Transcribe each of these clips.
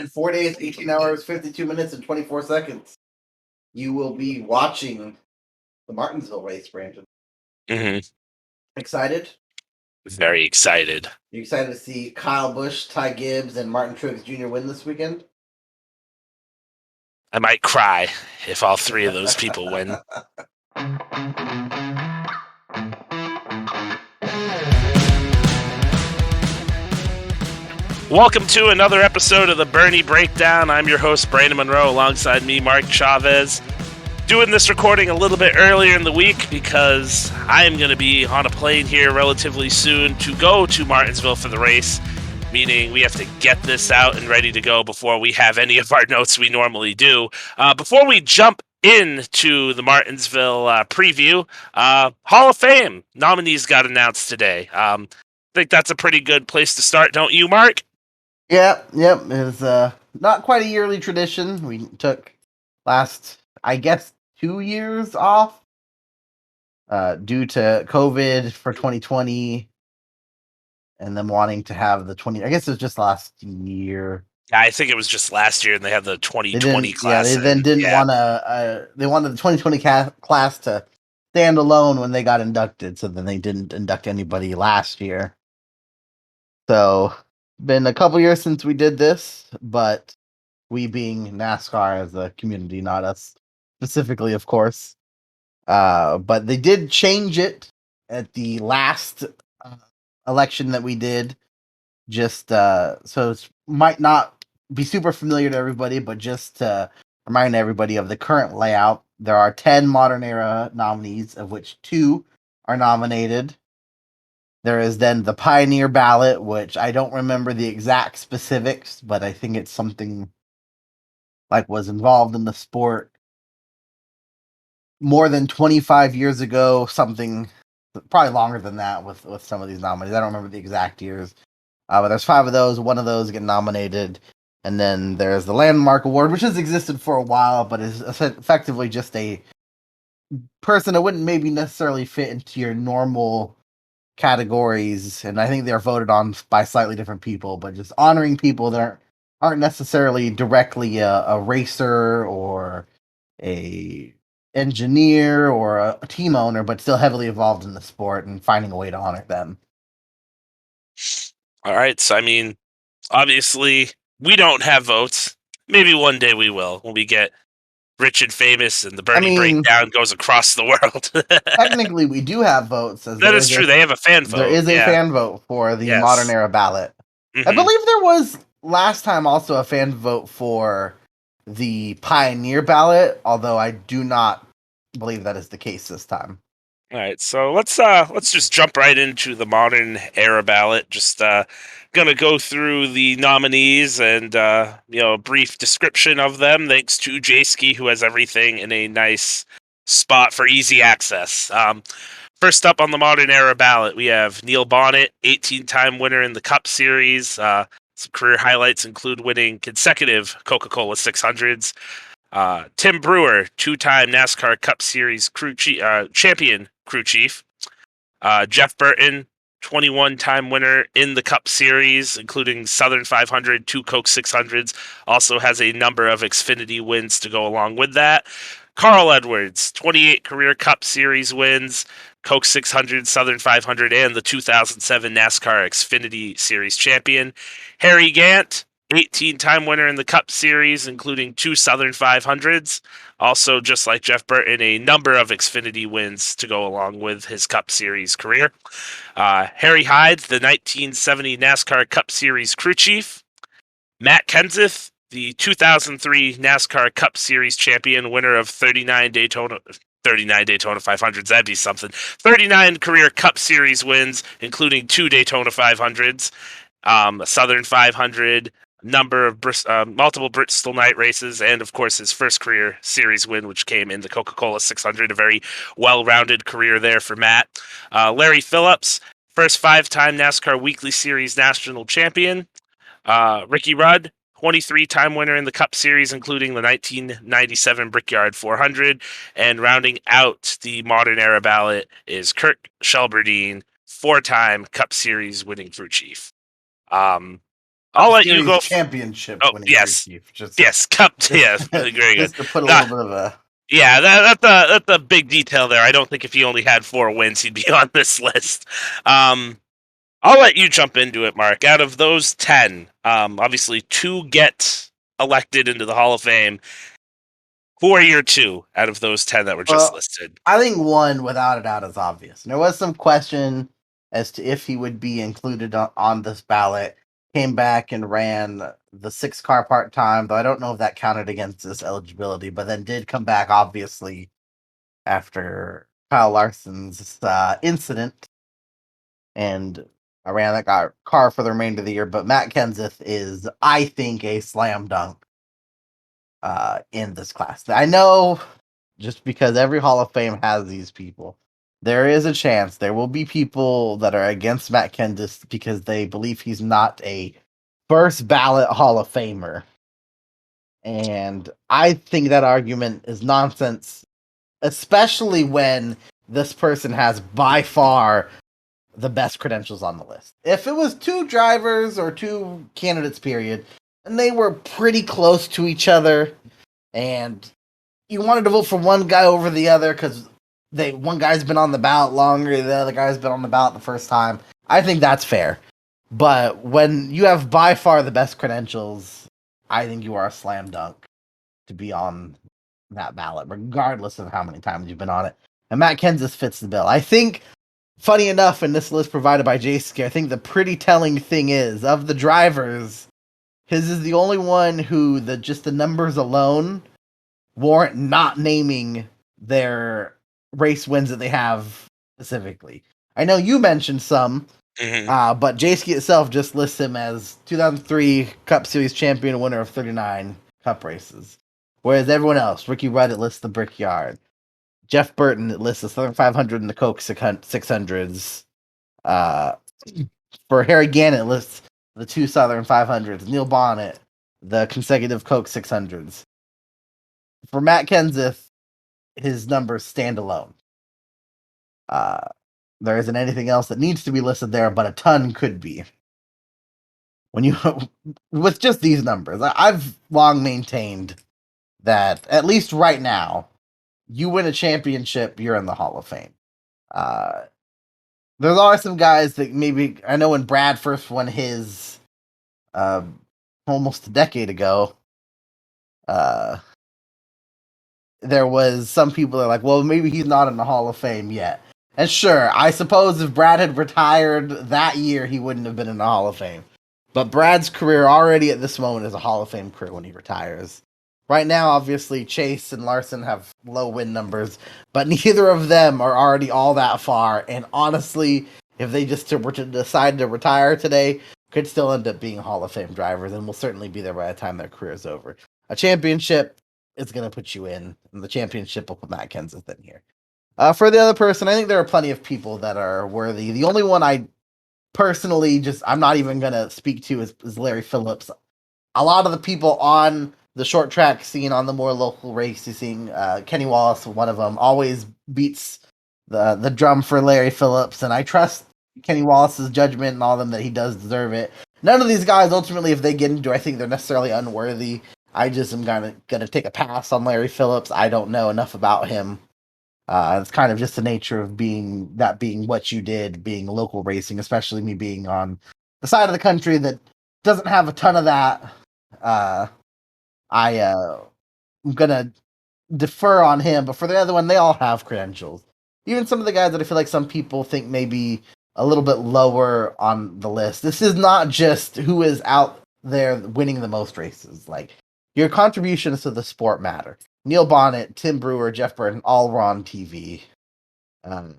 In 4 days, 18 hours, 52 minutes, and 24 seconds, you will be watching the Martinsville race, Brandon. Mm-hmm. Excited? Very excited. You excited to see Kyle Busch, Ty Gibbs, and Martin Truex Jr. win this weekend? I might cry if all three of those people win. Welcome to another episode of the Bernie Breakdown. I'm your host, Brandon Monroe, alongside me, Mark Chavez. Doing this recording a little bit earlier in the week because I am going to be on a plane here relatively soon to go to Martinsville for the race, meaning we have to get this out and ready to go before we have any of our notes we normally do. Before we jump into the Martinsville preview, Hall of Fame nominees got announced today. I think that's a pretty good place to start, don't you, Mark? Yep. It's not quite a yearly tradition. We took last, I guess, 2 years off due to COVID for 2020 and them wanting to have the 20. I guess it was just last year. I think it was just last year, and they had the 2020 class. Yeah, they then didn't want to. They wanted the 2020 class to stand alone when they got inducted, so then they didn't induct anybody last year. So, been a couple years since we did this, but we being NASCAR as a community, not us specifically, of course. But they did change it at the last election that we did. Just so it might not be super familiar to everybody, but just to remind everybody of the current layout, there are 10 modern era nominees, of which 2 are nominated. There is then the Pioneer ballot, which I don't remember the exact specifics, but I think it's something like was involved in the sport more than 25 years ago, something probably longer than that with some of these nominees. I don't remember the exact years. But there's 5 of those. 1 of those get nominated. And then there's the Landmark Award, which has existed for a while, but is effectively just a person that wouldn't maybe necessarily fit into your normal categories. And I think they're voted on by slightly different people, but just honoring people that aren't necessarily directly a racer or a engineer or a team owner, but still heavily involved in the sport and finding a way to honor them. All right, so I mean, obviously, we don't have votes. Maybe one day we will when we get rich and famous and the Bernie Breakdown goes across the world. Technically, we do have votes. That is true. They have a fan vote. There is a fan vote for the modern era ballot. Mm-hmm. I believe there was last time also a fan vote for the Pioneer ballot, although I do not believe that is the case this time. All right, so let's just jump right into the modern era ballot. Just gonna go through the nominees and a brief description of them. Thanks to Jayski, who has everything in a nice spot for easy access. First up on the modern era ballot, we have Neil Bonnett, 18-time winner in the Cup Series. Some career highlights include winning consecutive Coca-Cola 600s. Tim Brewer, 2-time NASCAR Cup Series champion crew chief. Jeff Burton, 21-time winner in the Cup Series, including Southern 500, 2 Coke 600s. Also has a number of Xfinity wins to go along with that. Carl Edwards, 28 career Cup Series wins, Coke 600, Southern 500, and the 2007 NASCAR Xfinity Series champion. Harry Gant, 18-time winner in the Cup Series, including 2 Southern 500s. Also, just like Jeff Burton, a number of Xfinity wins to go along with his Cup Series career. Harry Hyde, the 1970 NASCAR Cup Series crew chief. Matt Kenseth, the 2003 NASCAR Cup Series champion, winner of 39 Daytona 500s, that'd be something. 39 career Cup Series wins, including 2 Daytona 500s, a Southern 500, number of multiple Bristol night races, and of course his first career series win, which came in the Coca-Cola 600. A very well-rounded career there for Matt. Larry Phillips, first 5-time NASCAR Weekly Series national champion. Ricky Rudd, 23-time winner in the Cup Series, including the 1997 Brickyard 400. And rounding out the modern era ballot is Kurt Shelberdine, 4-time Cup Series winning crew chief. I'll let you Series go. championship Oh, winning crew yes. chief. Just, Yes, Cup. just, Yes, very good. just to put a Nah, little bit of a. yeah, that's a big detail there. I don't think if he only had 4 wins, he'd be on this list. I'll let you jump into it, Mark. Out of those 10, obviously 2 get elected into the Hall of Fame. Who are your 2 out of those 10 that were just Well, listed? I think one, without a doubt, is obvious. There was some question as to if he would be included on this ballot. Came back and ran the 6-car part time, though I don't know if that counted against his eligibility, but then did come back, obviously, after Kyle Larson's incident. And I ran that car for the remainder of the year. But Matt Kenseth is, I think, a slam dunk in this class. I know just because every Hall of Fame has these people, there is a chance there will be people that are against Matt Kenseth because they believe he's not a first ballot Hall of Famer. And I think that argument is nonsense, especially when this person has by far the best credentials on the list. If it was 2 drivers or 2 candidates, period, and they were pretty close to each other, and you wanted to vote for one guy over the other because one guy's been on the ballot longer, the other guy's been on the ballot the first time, I think that's fair. But when you have by far the best credentials, I think you are a slam dunk to be on that ballot, regardless of how many times you've been on it. And Matt Kenseth fits the bill. I think, funny enough, in this list provided by JSK, I think the pretty telling thing is, of the drivers, his is the only one who just the numbers alone warrant not naming their race wins that they have specifically. I know you mentioned some, but Jayski itself just lists him as 2003 Cup Series champion and winner of 39 Cup races. Whereas everyone else, Ricky Rudd, it lists the Brickyard. Jeff Burton, it lists the Southern 500 and the Coke 600s. For Harry Gannett, it lists the 2 Southern 500s. Neil Bonnett, the consecutive Coke 600s. For Matt Kenseth, his numbers stand alone. There isn't anything else that needs to be listed there, but a ton could be. When you with just these numbers, I've long maintained that at least right now, you win a championship, you're in the Hall of Fame. There's always some guys that maybe I know when Brad first won his almost a decade ago. There was some people that are like, well, maybe he's not in the Hall of Fame yet. And sure, I suppose if Brad had retired that year, he wouldn't have been in the Hall of Fame. But Brad's career already at this moment is a Hall of Fame career when he retires. Right now, obviously, Chase and Larson have low win numbers, but neither of them are already all that far. And honestly, if they just were to decide to retire today, could still end up being Hall of Fame drivers and will certainly be there by the time their career is over. A championship is going to put you in, and the championship will put Matt Kenseth in here. For the other person, I think there are plenty of people that are worthy. The only one I personally I'm not even going to speak to is Larry Phillips. A lot of the people on the short track scene, on the more local racing scene, Kenny Wallace, one of them, always beats the drum for Larry Phillips, and I trust Kenny Wallace's judgment and all of them that he does deserve it. None of these guys, ultimately, if they get into, I think they're necessarily unworthy. I just am gonna take a pass on Larry Phillips. I don't know enough about him. It's kind of just the nature of being what you did, being local racing, especially me being on the side of the country that doesn't have a ton of that. I'm gonna defer on him, but for the other one, they all have credentials. Even some of the guys that I feel like some people think maybe a little bit lower on the list. This is not just who is out there winning the most races. Like, your contributions to the sport matter. Neil Bonnett, Tim Brewer, Jeff Burton, all were on TV.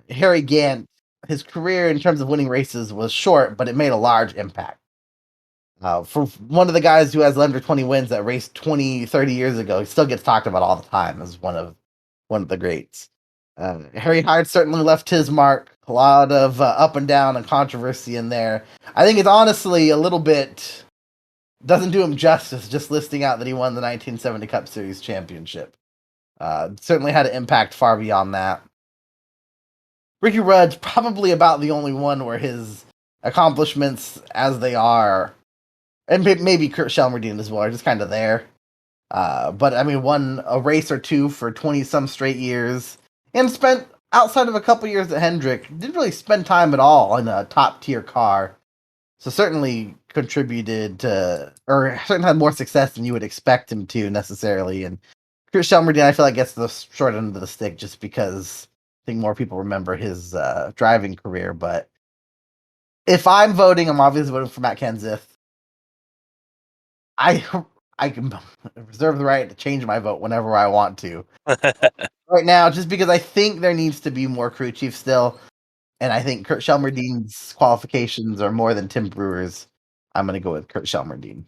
Harry Gant, his career in terms of winning races was short, but it made a large impact. For one of the guys who has under 20 wins that raced 20, 30 years ago, he still gets talked about all the time as one of the greats. Harry Hart certainly left his mark. A lot of up and down and controversy in there. I think it's honestly a little bit doesn't do him justice just listing out that he won the 1970 Cup Series championship. Certainly had an impact far beyond that. Ricky Rudd's probably about the only one where his accomplishments as they are and maybe Kurt Shelmerdine as well are just kind of there. But I mean, won a race or two for 20 some straight years, and spent outside of a couple years at Hendrick, didn't really spend time at all in a top tier car. So certainly contributed to, or certainly had more success than you would expect him to necessarily. And Chris Shelmerdine, I feel like gets the short end of the stick just because I think more people remember his driving career. But if I'm voting, I'm obviously voting for Matt Kenseth. I can reserve the right to change my vote whenever I want to. Right now, just because I think there needs to be more crew chief still, and I think Kurt Shelmerdine's qualifications are more than Tim Brewer's. I'm going to go with Kurt Shelmerdine.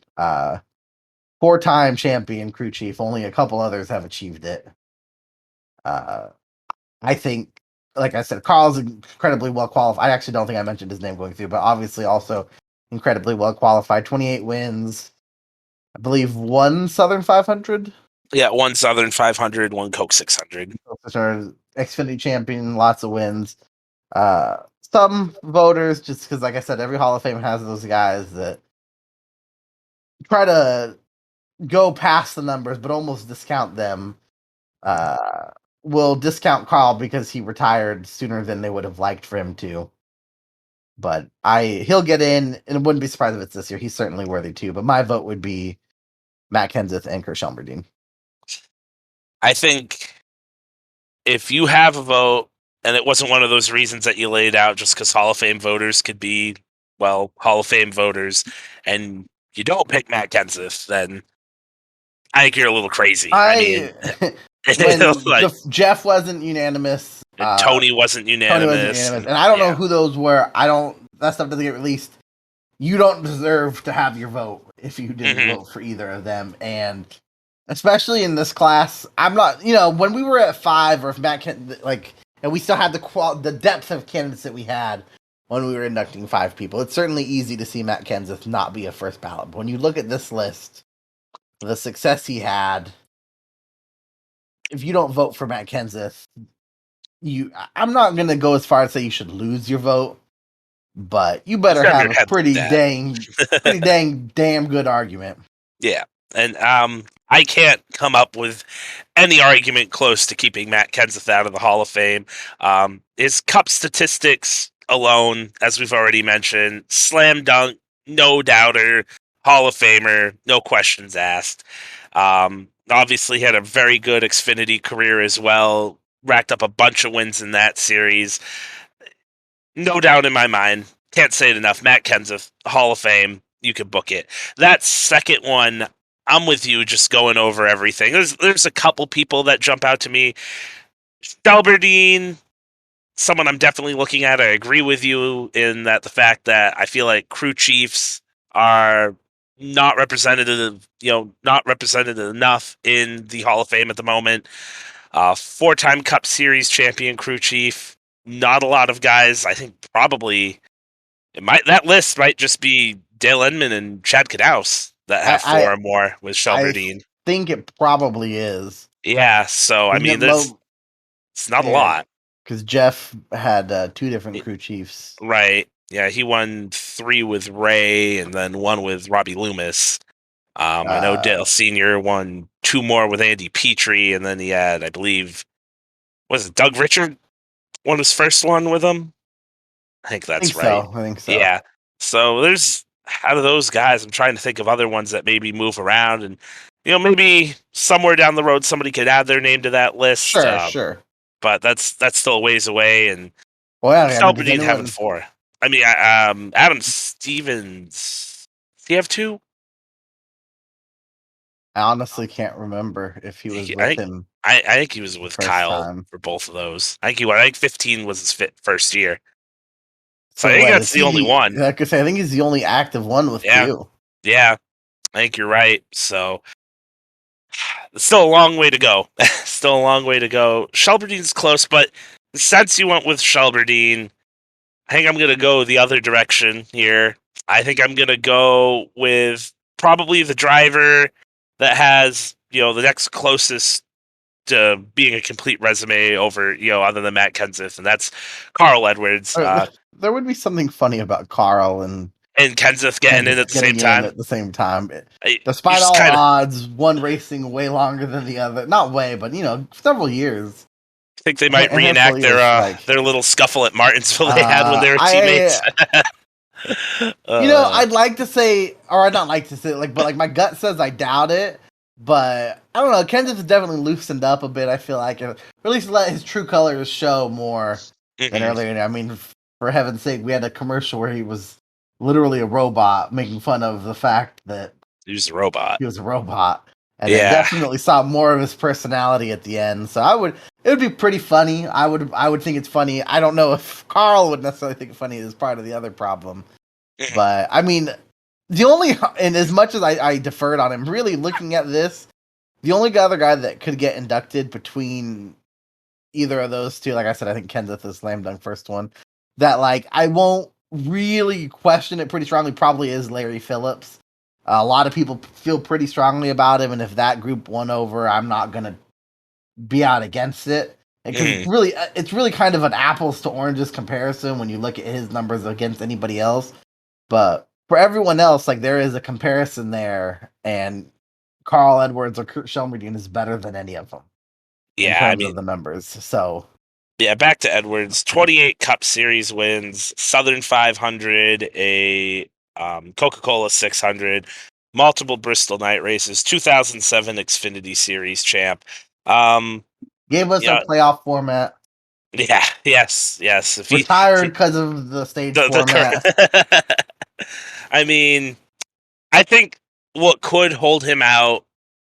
4-time champion crew chief. Only a couple others have achieved it. I think, like I said, Carl's incredibly well qualified. I actually don't think I mentioned his name going through, but obviously also incredibly well qualified. 28 wins. I believe one Southern 500. Yeah, one Southern 500, one Coke 600. Xfinity champion, lots of wins. Some voters, just because, like I said, every Hall of Fame has those guys that try to go past the numbers, but almost discount them. Will discount Carl because he retired sooner than they would have liked for him to. But he'll get in, and it wouldn't be surprised if it's this year. He's certainly worthy too. But my vote would be Matt Kenseth and Kurt Shelmerdine. I think if you have a vote, and it wasn't one of those reasons that you laid out just because Hall of Fame voters could be, well, Hall of Fame voters, and you don't pick Matt Kenseth, then I think you're a little crazy. When Like, Jeff wasn't unanimous, Tony wasn't unanimous, and I don't know who those were. That stuff doesn't get released. You don't deserve to have your vote if you didn't vote for either of them, and especially in this class, I'm not. When we were at 5, or if Matt and we still had the depth of candidates that we had when we were inducting 5 people. It's certainly easy to see Matt Kenseth not be a first ballot. But when you look at this list, the success he had, if you don't vote for Matt Kenseth, I'm not going to go as far as say you should lose your vote, but you better have a pretty damn good argument. Yeah, and I can't come up with any argument close to keeping Matt Kenseth out of the Hall of Fame. His Cup statistics alone, as we've already mentioned, slam dunk, no doubter, Hall of Famer, no questions asked. Obviously had a very good Xfinity career as well, racked up a bunch of wins in that series. No doubt in my mind, can't say it enough, Matt Kenseth, Hall of Fame, you could book it. That second one, I'm with you, just going over everything. There's a couple people that jump out to me. Shelmerdine, someone I'm definitely looking at. I agree with you in that the fact that I feel like crew chiefs are not representative, not represented enough in the Hall of Fame at the moment. 4-time Cup Series champion crew chief. Not a lot of guys. I think probably that list might just be Dale Edmund and Chad Knaus that have 4 or more with Shelmerdine. I think it probably is. Yeah, so I mean, it's not a lot. Because Jeff had 2 different crew chiefs. Right. Yeah, he won 3 with Ray and then 1 with Robbie Loomis. I know Dale Sr. won 2 more with Andy Petrie, and then he had, I believe, was it Doug Richard won his first one with him? I think that's right. I think so. Yeah. So there's, out of those guys, I'm trying to think of other ones that maybe move around, and maybe somewhere down the road somebody could add their name to that list. Sure. But that's still a ways away, and Shelmerdine having 4. I mean, Adam Stevens, does he have 2? I honestly can't remember if he was with him. I think he was with Kyle for both of those. I think 15 was his first year. So I think that's the only one. Like I say, I think he's the only active one with 2. Yeah, I think you're right. So it's still a long way to go. Shelmerdine's close, but since you went with Shelmerdine, I think I'm going to go the other direction here. I think I'm going to go with probably the driver that has, the next closest to being a complete resume over, other than Matt Kenseth, and that's Carl Edwards. There would be something funny about Carl and And Kenseth getting in at the same time. At the same time. You Despite just all kinda odds, one racing way longer than the other. Not way, but several years. think they might And Herschel, reenact he was like, their little scuffle at Martinsville they had when they were teammates. I'd like to say, or I'd not like to say, but my gut says I doubt it. But I don't know. Kenseth has definitely loosened up a bit. I feel like, or at least let his true colors show more than earlier. I mean, for heaven's sake, we had a commercial where he was literally a robot, making fun of the fact that he was a robot. And I definitely saw more of his personality at the end. So it would be pretty funny. I would think it's funny. I don't know if Carl would necessarily think it's funny as part of the other problem. But I mean, and as much as I deferred on him, really looking at this, the only other guy that could get inducted between either of those two, like I said, I think Kenseth is slam dunk first one, that I won't really question it pretty strongly, probably is Larry Phillips. A lot of people feel pretty strongly about him, and if that group won over, I'm not going to be out against it. Because it's really kind of an apples to oranges comparison when you look at his numbers against anybody else. But for everyone else, there is a comparison there, and Carl Edwards or Kurt Shelmerdine is better than any of them. Yeah, in terms of the numbers. So yeah, back to Edwards. 28 Cup Series wins, Southern 500, a Coca-Cola 600, multiple Bristol night races, 2007 Xfinity Series champ. Gave us a playoff format. Yeah, yes. If retired because of the stage format. I mean, I think what could hold him out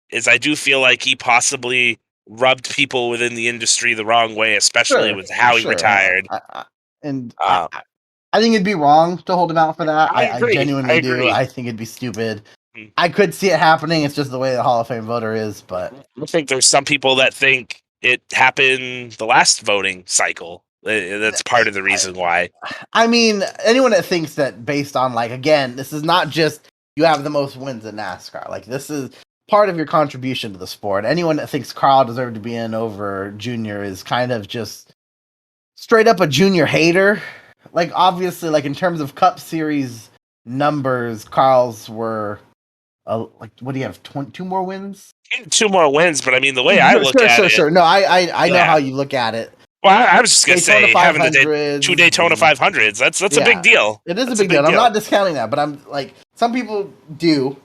is I do feel like he possibly rubbed people within the industry the wrong way, especially with how he retired. I think it'd be wrong to hold him out for that. I genuinely do. I think it'd be stupid. I could see it happening. It's just the way the Hall of Fame voter is. But I think there's some people that think it happened the last voting cycle. That's part of the reason why. I mean, anyone that thinks that based on again, this is not just you have the most wins in NASCAR. This is part of your contribution to the sport. Anyone that thinks Carl deserved to be in over Junior is kind of just straight up a Junior hater. Obviously, in terms of Cup Series numbers, Carl's were what do you have? 22 more wins? 2 more wins, but I mean the way I look at it. Sure. No, I know how you look at it. Well, I was just gonna say having the 2 Daytona 500s. That's a big deal. It is a big deal. I'm not discounting that, but I'm some people do.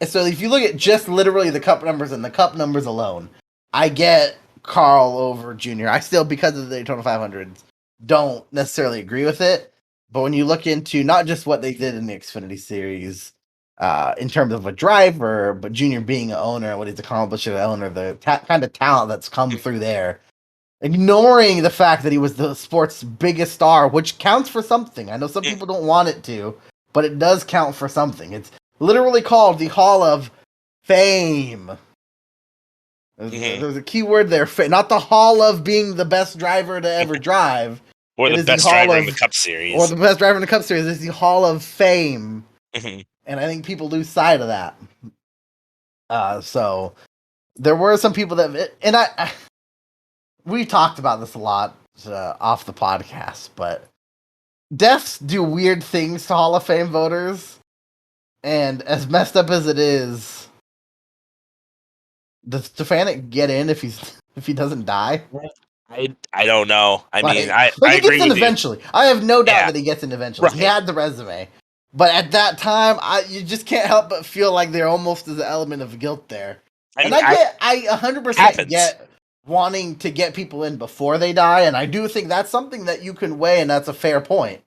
And so if you look at just literally the Cup numbers and the Cup numbers alone, I get Carl over Junior. I still, because of the Daytona 500s, don't necessarily agree with it. But when you look into not just what they did in the Xfinity Series, in terms of a driver, but Junior being an owner, what he's accomplished as an owner, the kind of talent that's come through there, ignoring the fact that he was the sport's biggest star, which counts for something. I know some people don't want it to, but it does count for something. It's literally called the Hall of Fame. There's a key word there, not the Hall of being the best driver to ever drive. Or the best driver in the Cup Series. Or the best driver in the Cup Series. It's the Hall of Fame. And I think people lose sight of that. So there were some people that, and we talked about this a lot off the podcast, but deaths do weird things to Hall of Fame voters. And as messed up as it is, does Stefanik get in if he doesn't die? I don't know. I mean, I agree with you. Eventually. I have no doubt that he gets in eventually. Right. He had the resume. But at that time, you just can't help but feel like there almost is an element of guilt there. I 100% get wanting to get people in before they die, and I do think that's something that you can weigh, and that's a fair point.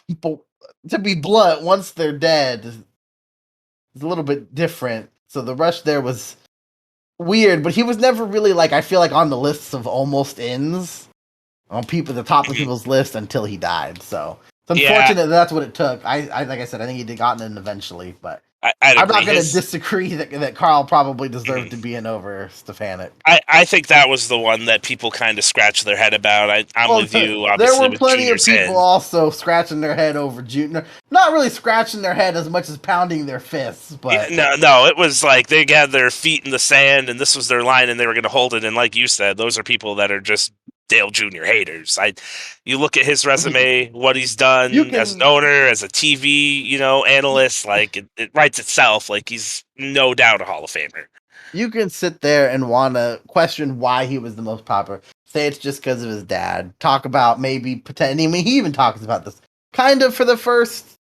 People, to be blunt, once they're dead, it's a little bit different. So the rush there was weird, but he was never really I feel like on the lists of almost ins, on the top of people's list until he died. So it's unfortunate that's what it took. I like I said, I think he'd gotten in eventually, but I'm not going to disagree that Carl probably deserved to be in over Stefanik. I think that was the one that people kind of scratched their head about. I'm with you, obviously. There were plenty of people also scratching their head over Junior. Not really scratching their head as much as pounding their fists, but... No, it was like they had their feet in the sand, and this was their line, and they were going to hold it, and like you said, those are people that are just Dale Jr. haters. You look at his resume, what he's done You as an can owner, as a TV, analyst, like it writes itself. Like he's no doubt a Hall of Famer. you can sit there and want to question why he was the most popular. Say it's just because of his dad. Talk about maybe pretending. I mean, he even talks about this kind of for the first,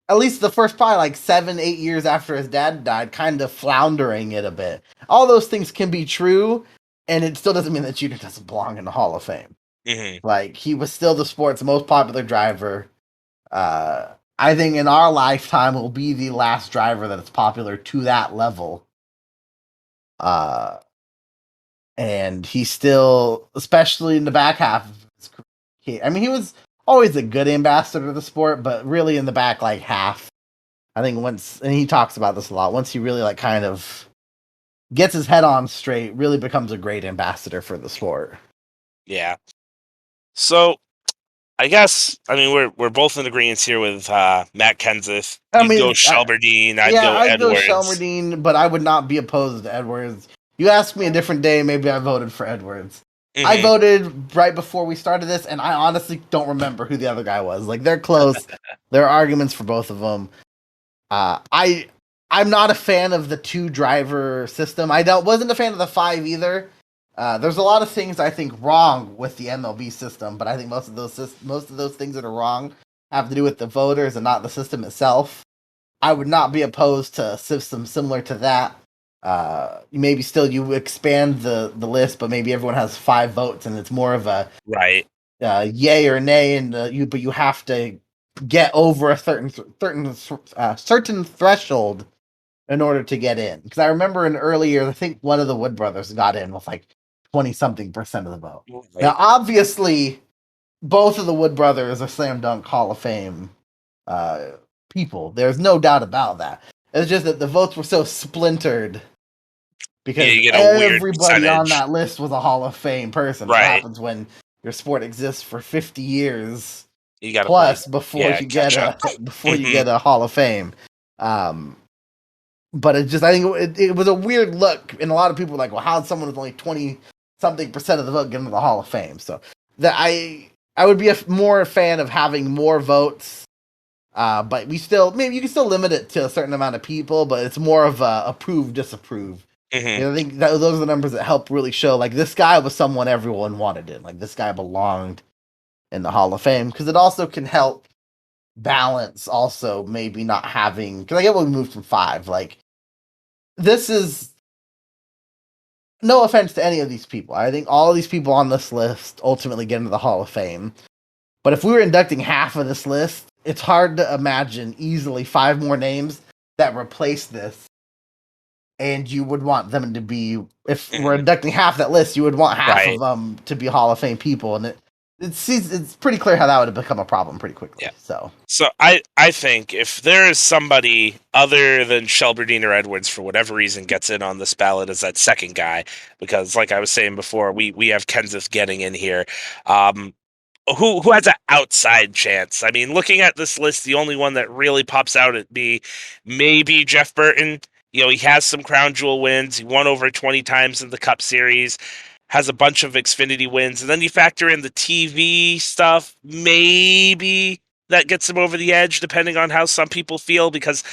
at least the first probably like 7-8 years after his dad died, kind of floundering it a bit. All those things can be true, and it still doesn't mean that Jeter doesn't belong in the Hall of Fame. Mm-hmm. Like, he was still the sport's most popular driver. I think in our lifetime will be the last driver that is popular to that level. And he's still, especially in the back half of his career. I mean, he was always a good ambassador of the sport, but really in the back, like half. I think once, and he talks about this a lot, once he really like kind of gets his head on straight, really becomes a great ambassador for the sport. Yeah. So I guess we're both in agreement here with Matt Kenseth. You'd go Shelberdine, I'd go I'd Edwards. go Shelberdine, but I would not be opposed to Edwards. You asked me a different day, maybe I voted for Edwards. Mm-hmm. I voted right before we started this, and I honestly don't remember who the other guy was. Like, they're close. There are arguments for both of them. I'm not a fan of the 2-driver system. Wasn't a fan of the 5 either. There's a lot of things I think wrong with the MLB system, but I think most of those things that are wrong have to do with the voters and not the system itself. I would not be opposed to a system similar to that. Maybe still you expand the list, but maybe everyone has 5 votes and it's more of a right yay or nay, and but you have to get over a certain threshold in order to get in. Because I remember in earlier, I think one of the Wood brothers got in with like 20-something% of the vote. Right. Now, obviously, both of the Wood brothers are slam dunk Hall of Fame people. There's no doubt about that. It's just that the votes were so splintered because everybody on that list was a Hall of Fame person. Right. What happens when your sport exists for 50 years you gotta plus before you get a Hall of Fame? But it just, I think it was a weird look, and a lot of people were like, well, how did someone with only 20-something% of the vote get into the Hall of Fame? So that I would be more a fan of having more votes, but maybe you can still limit it to a certain amount of people, but it's more of a approve, disapprove. Mm-hmm. I think those are the numbers that help really show, like, this guy was someone everyone wanted in. Like, this guy belonged in the Hall of Fame, because it also can help balance also maybe not having, because I get when we moved from 5, like, this is no offense to any of these people. I think all of these people on this list ultimately get into the Hall of Fame. But if we were inducting half of this list, it's hard to imagine easily 5 more names that replace this. And you would want them to be, if we're inducting half that list, you would want half of them to be Hall of Fame people. And it's pretty clear how that would have become a problem pretty quickly. Yeah. So I think if there is somebody other than Shelberdine or Edwards for whatever reason gets in on this ballot as that second guy, because like I was saying before, we have Kenseth getting in here. Who has an outside chance? I mean, looking at this list, the only one that really pops out at me, maybe Jeff Burton. He has some crown jewel wins. He won over 20 times in the Cup Series, has a bunch of Xfinity wins. And then you factor in the TV stuff, maybe that gets him over the edge, depending on how some people feel, because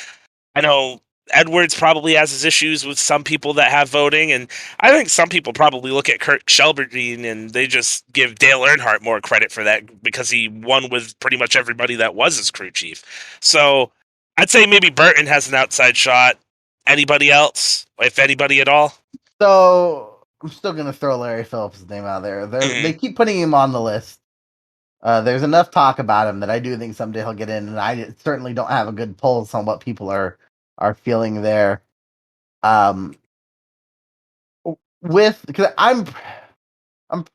I know Edwards probably has his issues with some people that have voting, and I think some people probably look at Kurt Shelberdine and they just give Dale Earnhardt more credit for that because he won with pretty much everybody that was his crew chief. So I'd say maybe Burton has an outside shot. Anybody else, if anybody at all? So I'm still going to throw Larry Phillips' name out there. They keep putting him on the list. There's enough talk about him that I do think someday he'll get in, and I certainly don't have a good pulse on what people are feeling there. Because I'm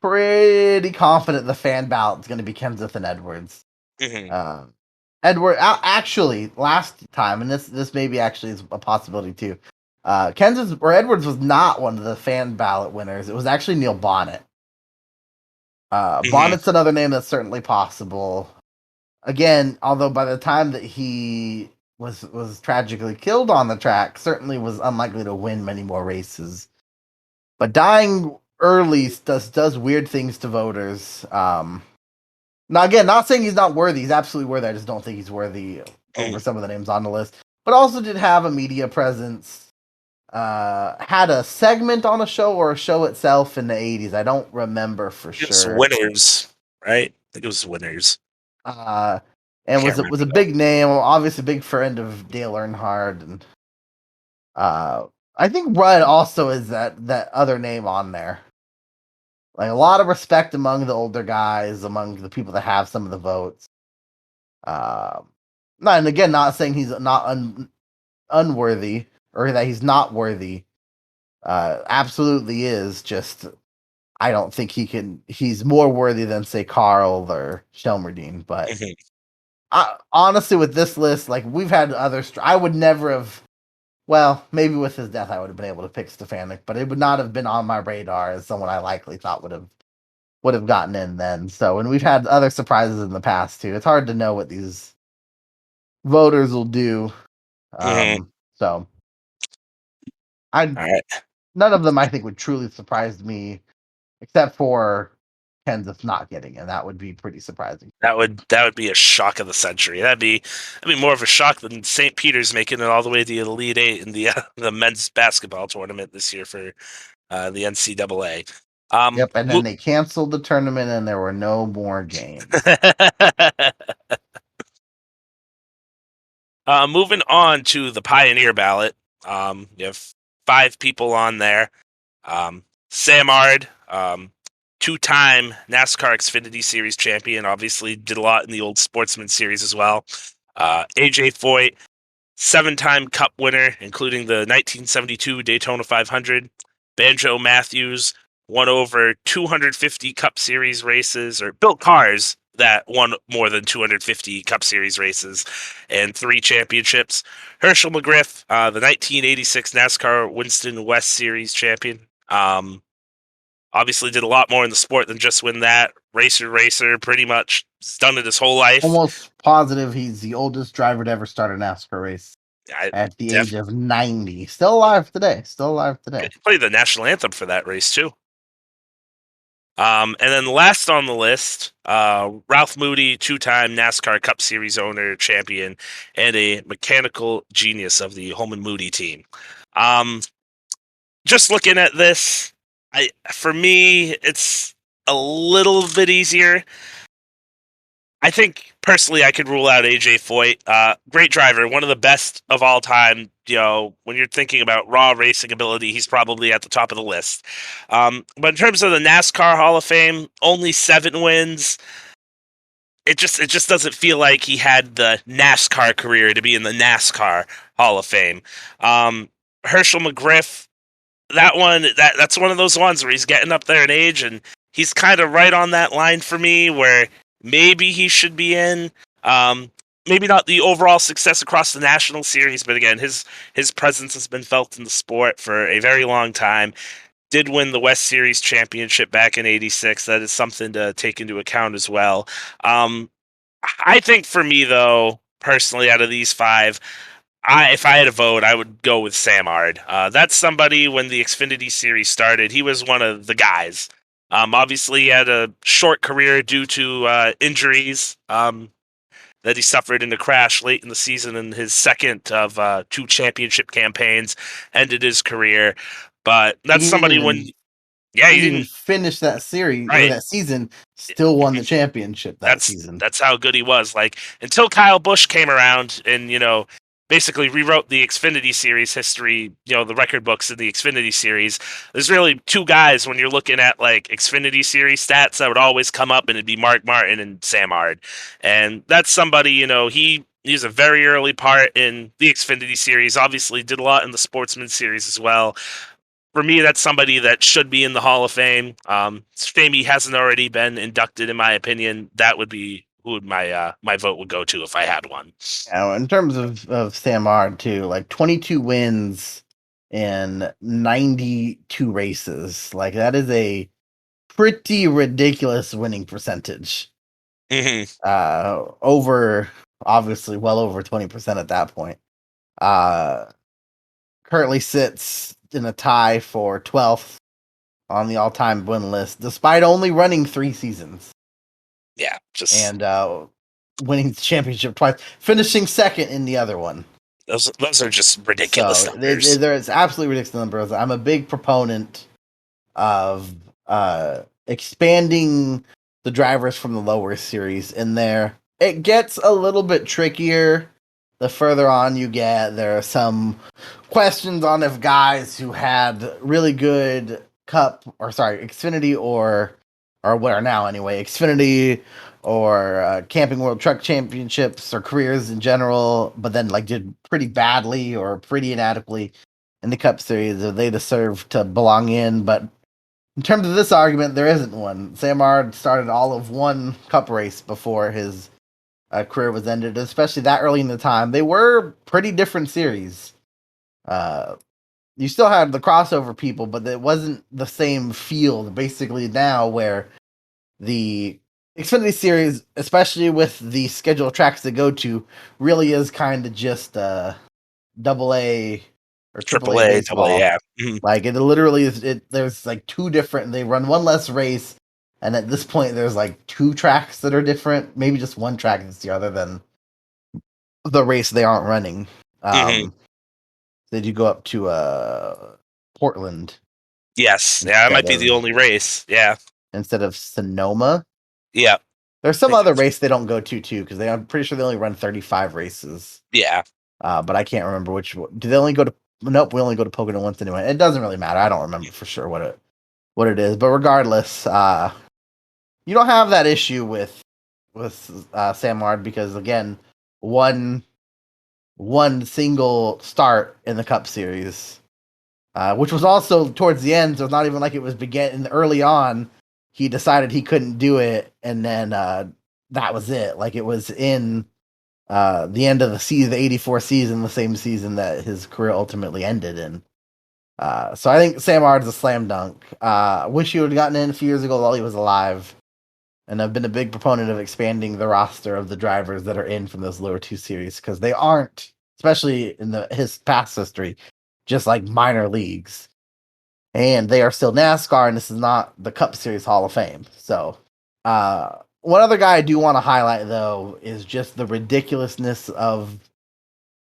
pretty confident the fan ballot is going to be Kenseth and Edwards. Mm-hmm. Actually, last time, and this maybe actually is a possibility too. Kenseth or Edwards was not one of the fan ballot winners. It was actually Neil Bonnett. Bonnett's another name that's certainly possible. Again, although by the time that he was tragically killed on the track, certainly was unlikely to win many more races. But dying early does weird things to voters. Now again, not saying he's not worthy. He's absolutely worthy. I just don't think he's worthy over some of the names on the list. But also did have a media presence. Had a segment on a show or a show itself in the 80s. I don't remember for It was sure. Winners, right? I think it was Winners. And Can't was a remember, big name, obviously a big friend of Dale Earnhardt, and I think Rudd also is that other name on there. Like a lot of respect among the older guys, among the people that have some of the votes. And again, not saying he's not unworthy or that he's not worthy. Absolutely is. Just I don't think he's more worthy than say Carl or Shelmerdine. But honestly, with this list, like we've had other, I would never have. Well, maybe with his death, I would have been able to pick Stefanik, but it would not have been on my radar as someone I likely thought would have gotten in then. So, and we've had other surprises in the past too. It's hard to know what these voters will do. So, I All right. none of them I think would truly surprise me, except for Kenseth not getting it. That would be pretty surprising. That would be a shock of the century. That'd be more of a shock than St. Peter's making it all the way to the Elite Eight in the men's basketball tournament this year for the NCAA. Yep, and then they canceled the tournament, and there were no more games. Moving on to the Pioneer ballot, you have 5 people on there. Sam Ard, two-time NASCAR Xfinity Series champion, obviously did a lot in the old Sportsman Series as well. AJ Foyt, 7-time Cup winner, including the 1972 Daytona 500. Banjo Matthews won over 250 Cup Series races, or built cars that won more than 250 Cup Series races, and 3 championships. Herschel Mcgriff, the 1986 NASCAR Winston West Series champion. Obviously did a lot more in the sport than just win that. Racer, pretty much. He's done it his whole life. Almost positive he's the oldest driver to ever start a NASCAR race at the age of 90. Still alive today. Played the national anthem for that race, too. And then last on the list, Ralph Moody, 2-time NASCAR Cup Series owner, champion, and a mechanical genius of the Holman Moody team. Just looking at this, for me, it's a little bit easier. I think personally I could rule out AJ Foyt. Great driver, one of the best of all time. You know, when you're thinking about raw racing ability, he's probably at the top of the list. But in terms of the NASCAR Hall of Fame, only 7 wins. It just doesn't feel like he had the NASCAR career to be in the NASCAR Hall of Fame. Herschel Mcgriff, that's one of those ones where he's getting up there in age, and he's kind of right on that line for me where maybe he should be in. Maybe not the overall success across the national series, but again, his presence has been felt in the sport for a very long time. Did win the West Series championship back in '86. That is something to take into account as well. I think for me, though, personally, out of these 5, if I had a vote, I would go with Sam Ard. That's somebody, when the Xfinity Series started, he was one of the guys. Obviously, he had a short career due to injuries that he suffered in a crash late in the season, in his second of 2 championship campaigns, ended his career. But that's somebody when... Yeah, he didn't even finish that series or that season. Still won the championship that season. That's how good he was. Like, until Kyle Busch came around and basically rewrote the Xfinity Series history. The record books in the Xfinity Series. There's really 2 guys when you're looking at like Xfinity Series stats that would always come up, and it'd be Mark Martin and Sam Ard. And that's somebody. He was a very early part in the Xfinity Series. Obviously, did a lot in the Sportsman Series as well. For me, that's somebody that should be in the Hall of Fame. It's a shame he hasn't already been inducted, in my opinion. That would be who my vote would go to if I had one. In terms of Sam Ard, too, like 22 wins in 92 races. Like, that is a pretty ridiculous winning percentage. Over, obviously, well over 20% at that point. Currently sits in a tie for 12th on the all-time win list, despite only running 3 seasons. Yeah, just and winning the championship twice, finishing second in the other one. those are just ridiculous So numbers. there's absolutely ridiculous numbers. I'm a big proponent of expanding the drivers from the lower series in there. It gets a little bit trickier the further on you get. There are some questions on if guys who had really good Xfinity or what are now anyway, Xfinity or Camping World Truck Championships or careers in general, but then like did pretty badly or pretty inadequately in the Cup Series, they deserve to belong in. But in terms of this argument, there isn't one. Sam Ard started all of one Cup race before his career was ended, especially that early in the time. They were pretty different series. You still had the crossover people, but it wasn't the same field basically now where the Xfinity Series, especially with the schedule of tracks to go to, really is kind of just double A or triple Triple A A, double A, baseball. yeah. Like it literally is. There's like two different. They run one less race, and at this point, there's like 2 tracks that are different. Maybe just one track that's the other than the race they aren't running. Mm-hmm. They do go up to Portland. Yes, yeah, that might be the only race. Yeah, instead of Sonoma. yeah. There's some other race they don't go to too, because I'm pretty sure they only run 35 races. Yeah. But I can't remember which. Do they only go to? Nope, we only go to Pocono once anyway. It doesn't really matter. I don't remember for sure what it is. But regardless, you don't have that issue with Sam Ard because again, one single start in the Cup Series, which was also towards the end. So it's not even like it was early on. He decided he couldn't do it, and then that was it. Like it was in the end of the season, the 84 season, the same season that his career ultimately ended in. So I think Sam Ard's a slam dunk. Wish he would have gotten in a few years ago while he was alive. And I've been a big proponent of expanding the roster of the drivers that are in from those lower 2 series because they aren't, especially in his past history, just like minor leagues. And they are still NASCAR, and this is not the Cup Series Hall of Fame. So, one other guy I do want to highlight, though, is just the ridiculousness of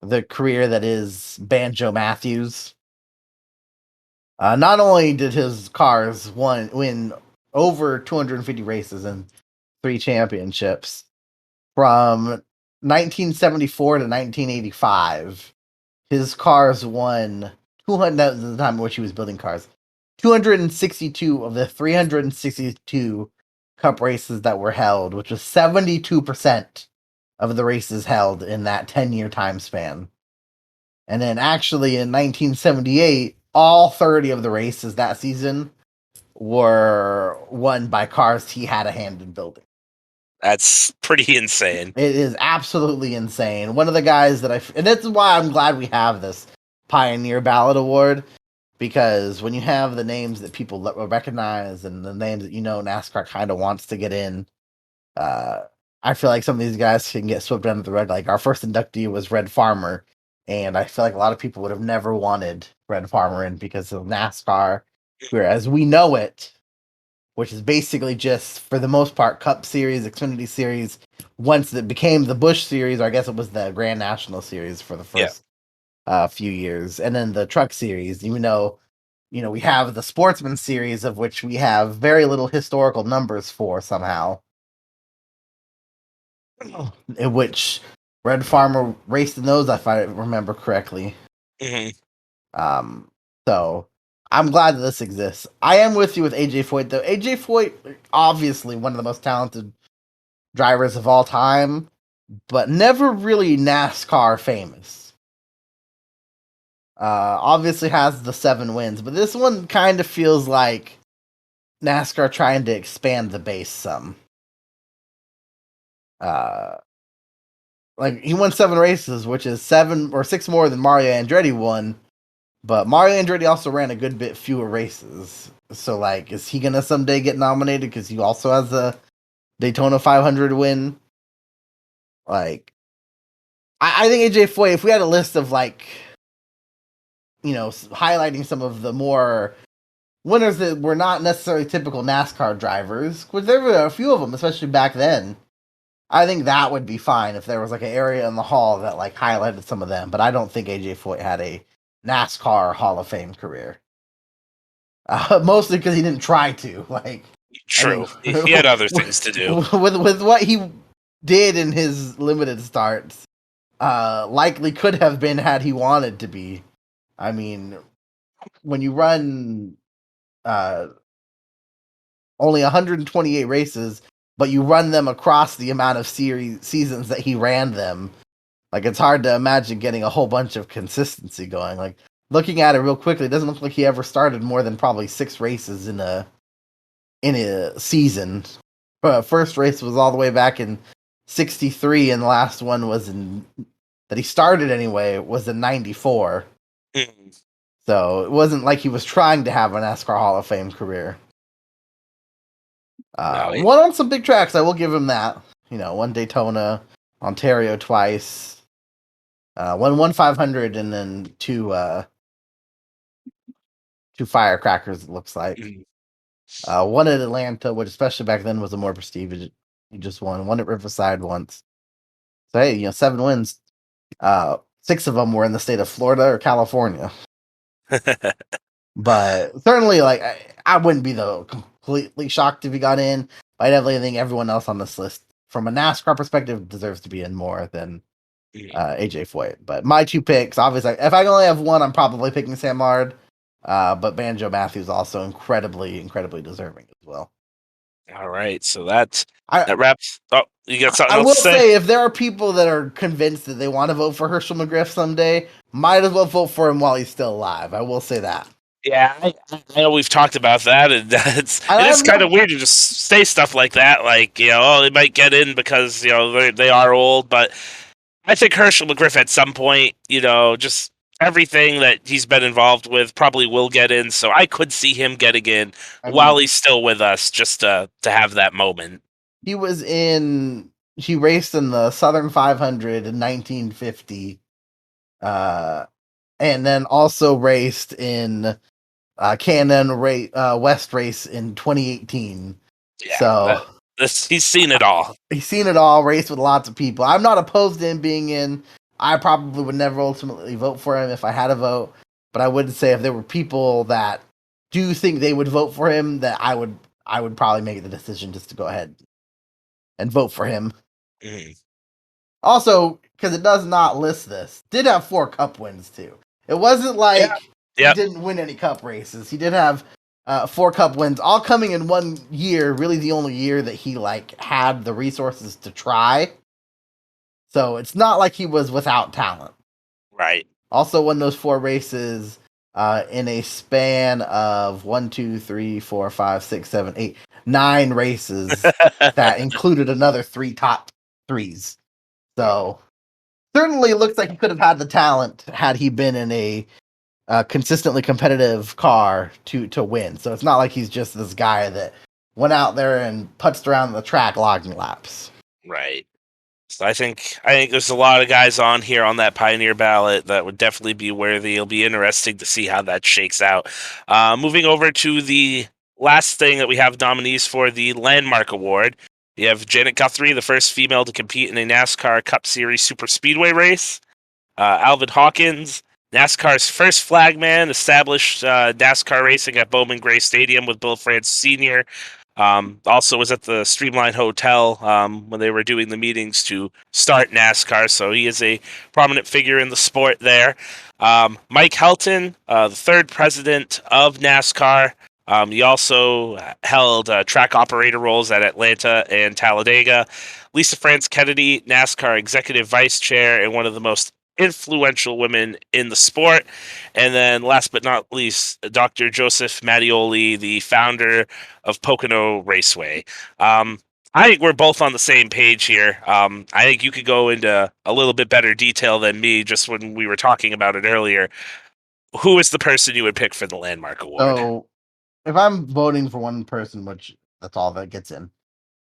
the career that is Banjo Matthews. Not only did his cars win over 250 races and 3 championships from 1974 to 1985, his cars won 200. That was the time in which he was building cars. 262 of the 362 Cup races that were held, which was 72% of the races held in that 10-year time span. And then actually in 1978, all 30 of the races that season were won by cars he had a hand in building. That's pretty insane. It is absolutely insane. One of the guys that and this is why I'm glad we have this Pioneer Ballot Award, because when you have the names that people recognize and the names that NASCAR kind of wants to get in, I feel like some of these guys can get swept under the rug. Like our first inductee was Red Farmer, and I feel like a lot of people would have never wanted Red Farmer in because of NASCAR, whereas we know it, which is basically just, for the most part, Cup Series, Xfinity Series. Once it became the Busch Series, or I guess it was the Grand National Series for the first few years, and then the Truck Series. Even though, we have the Sportsman Series, of which we have very little historical numbers for somehow, in which Red Farmer raced in those, if I remember correctly. Mm-hmm. So I'm glad that this exists. I am with you with AJ Foyt, though. AJ Foyt, obviously one of the most talented drivers of all time, but never really NASCAR famous. Obviously has the 7 wins, but this one kind of feels like NASCAR trying to expand the base some. Like he won 7 races, which is 7 or 6 more than Mario Andretti won. But Mario Andretti also ran a good bit fewer races. So, like, is he going to someday get nominated because he also has a Daytona 500 win? Like, I think AJ Foyt, if we had a list of, like, highlighting some of the more winners that were not necessarily typical NASCAR drivers, which there were a few of them, especially back then. I think that would be fine if there was like an area in the hall that like highlighted some of them. But I don't think AJ Foyt had a NASCAR Hall of Fame career. Mostly because he didn't try to. Like, True, I mean, he had other things to do. With what he did in his limited starts, likely could have been had he wanted to be. I mean, when you run only 128 races, but you run them across the amount of seasons that he ran them, like it's hard to imagine getting a whole bunch of consistency going. Like looking at it real quickly, it doesn't look like he ever started more than probably 6 races in a season. First race was all the way back in '63, and the last one was that he started anyway was in '94. So it wasn't like he was trying to have a NASCAR Hall of Fame career. Won on some big tracks, I will give him that. Won Daytona, Ontario twice, won 500, and then two firecrackers. It looks like one at Atlanta, which especially back then was a more prestigious. He just won. One at Riverside once. So hey, 7 wins. 6 of them were in the state of Florida or California. But certainly, like I wouldn't be completely shocked if he got in. I definitely think everyone else on this list, from a NASCAR perspective, deserves to be in more than AJ Foyt. But my 2 picks, obviously, if I can only have one, I'm probably picking Sam Ard. But Banjo Matthews also incredibly, incredibly deserving as well. All right, so that wraps. Oh, you got something I else will to say? say, if there are people that are convinced that they want to vote for Herschel Mcgriff someday, might as well vote for him while he's still alive. I will say that. Yeah, I know we've talked about that, and it is kind of weird to just say stuff like that. Like, they might get in because they are old, but I think Herschel Mcgriff at some point, just everything that he's been involved with probably will get in. So I could see him getting in while he's still with us, just to have that moment. He raced in the Southern 500 in 1950, and then also raced in Canon West race in 2018. Yeah, so he's seen it all. He's seen it all. Raced with lots of people. I'm not opposed to him being in. I probably would never ultimately vote for him if I had a vote, but I would say if there were people that do think they would vote for him, that I would probably make the decision just to go ahead and vote for him. Mm-hmm. Also, because it does not list this, did have 4 Cup wins too. It wasn't like he didn't win any Cup races. He did have 4 Cup wins, all coming in one year. Really, the only year that he had the resources to try. So it's not like he was without talent. Right. Also won those 4 races in a span of 1, 2, 3, 4, 5, 6, 7, 8, 9 races that included another 3 top 3s. So certainly looks like he could have had the talent had he been in a consistently competitive car to win. So it's not like he's just this guy that went out there and putzed around the track logging laps. Right. So I think there's a lot of guys on here on that Pioneer ballot that would definitely be worthy. It'll be interesting to see how that shakes out. Moving over to the last thing that we have nominees for, the Landmark Award. You have Janet Guthrie, the first female to compete in a NASCAR Cup Series Super Speedway race. Alvin Hawkins, NASCAR's first flagman, established NASCAR racing at Bowman Gray Stadium with Bill France Sr. Also was at the Streamline Hotel when they were doing the meetings to start NASCAR, so he is a prominent figure in the sport there. Mike Helton, the 3rd president of NASCAR. He also held track operator roles at Atlanta and Talladega. Lisa France Kennedy, NASCAR executive vice chair and one of the most influential women in the sport. And then last but not least, Dr. Joseph Mattioli, the founder of Pocono Raceway. I think we're both on the same page here. I think you could go into a little bit better detail than me just when we were talking about it earlier. Who is the person you would pick for the Landmark Award? So if I'm voting for one person, which that's all that gets in,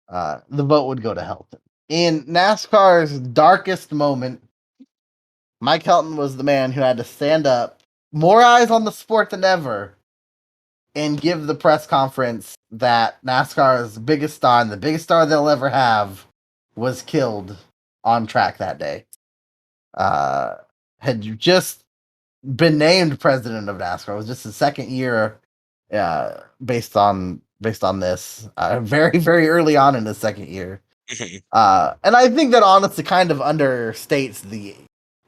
the vote would go to Helton. In NASCAR's darkest moment, Mike Helton was the man who had to stand up, more eyes on the sport than ever, and give the press conference that NASCAR's biggest star and the biggest star they'll ever have was killed on track that day. Had just been named president of NASCAR. It was just his second year, based on this. Very very early on in his second year, and I think that honestly kind of understates the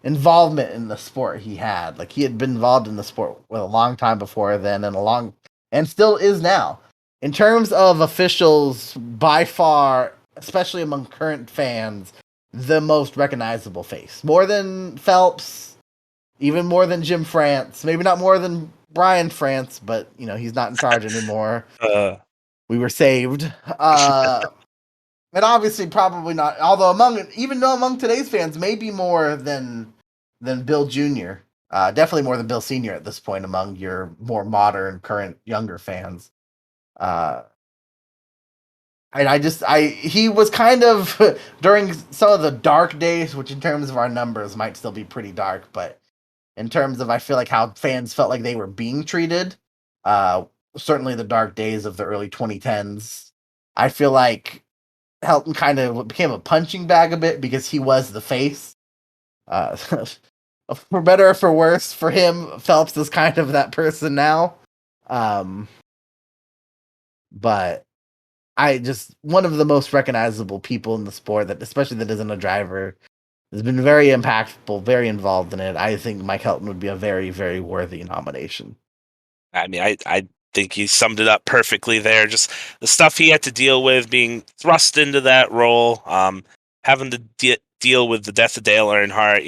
involvement in the sport he had. Like he had been involved in the sport with a long time before then, and still is now. In terms of officials, by far, especially among current fans, the most recognizable face. More than Phelps, even more than Jim France, maybe not more than Brian France, but he's not in charge anymore. We were saved. And obviously probably not, although among today's fans, maybe more than Bill Jr. Definitely more than Bill Sr. at this point among your more modern, current, younger fans. He was kind of during some of the dark days, which in terms of our numbers might still be pretty dark, but in terms of I feel like how fans felt like they were being treated, certainly the dark days of the early 2010s, I feel like Helton kind of became a punching bag a bit because he was the face. For better or for worse, for him, Phelps is kind of that person now. But one of the most recognizable people in the sport, that especially that isn't a driver, has been very impactful, very involved in it. I think Mike Helton would be a very, very worthy nomination. I mean, I think he summed it up perfectly there. Just the stuff he had to deal with, being thrust into that role, having to deal with the death of Dale Earnhardt.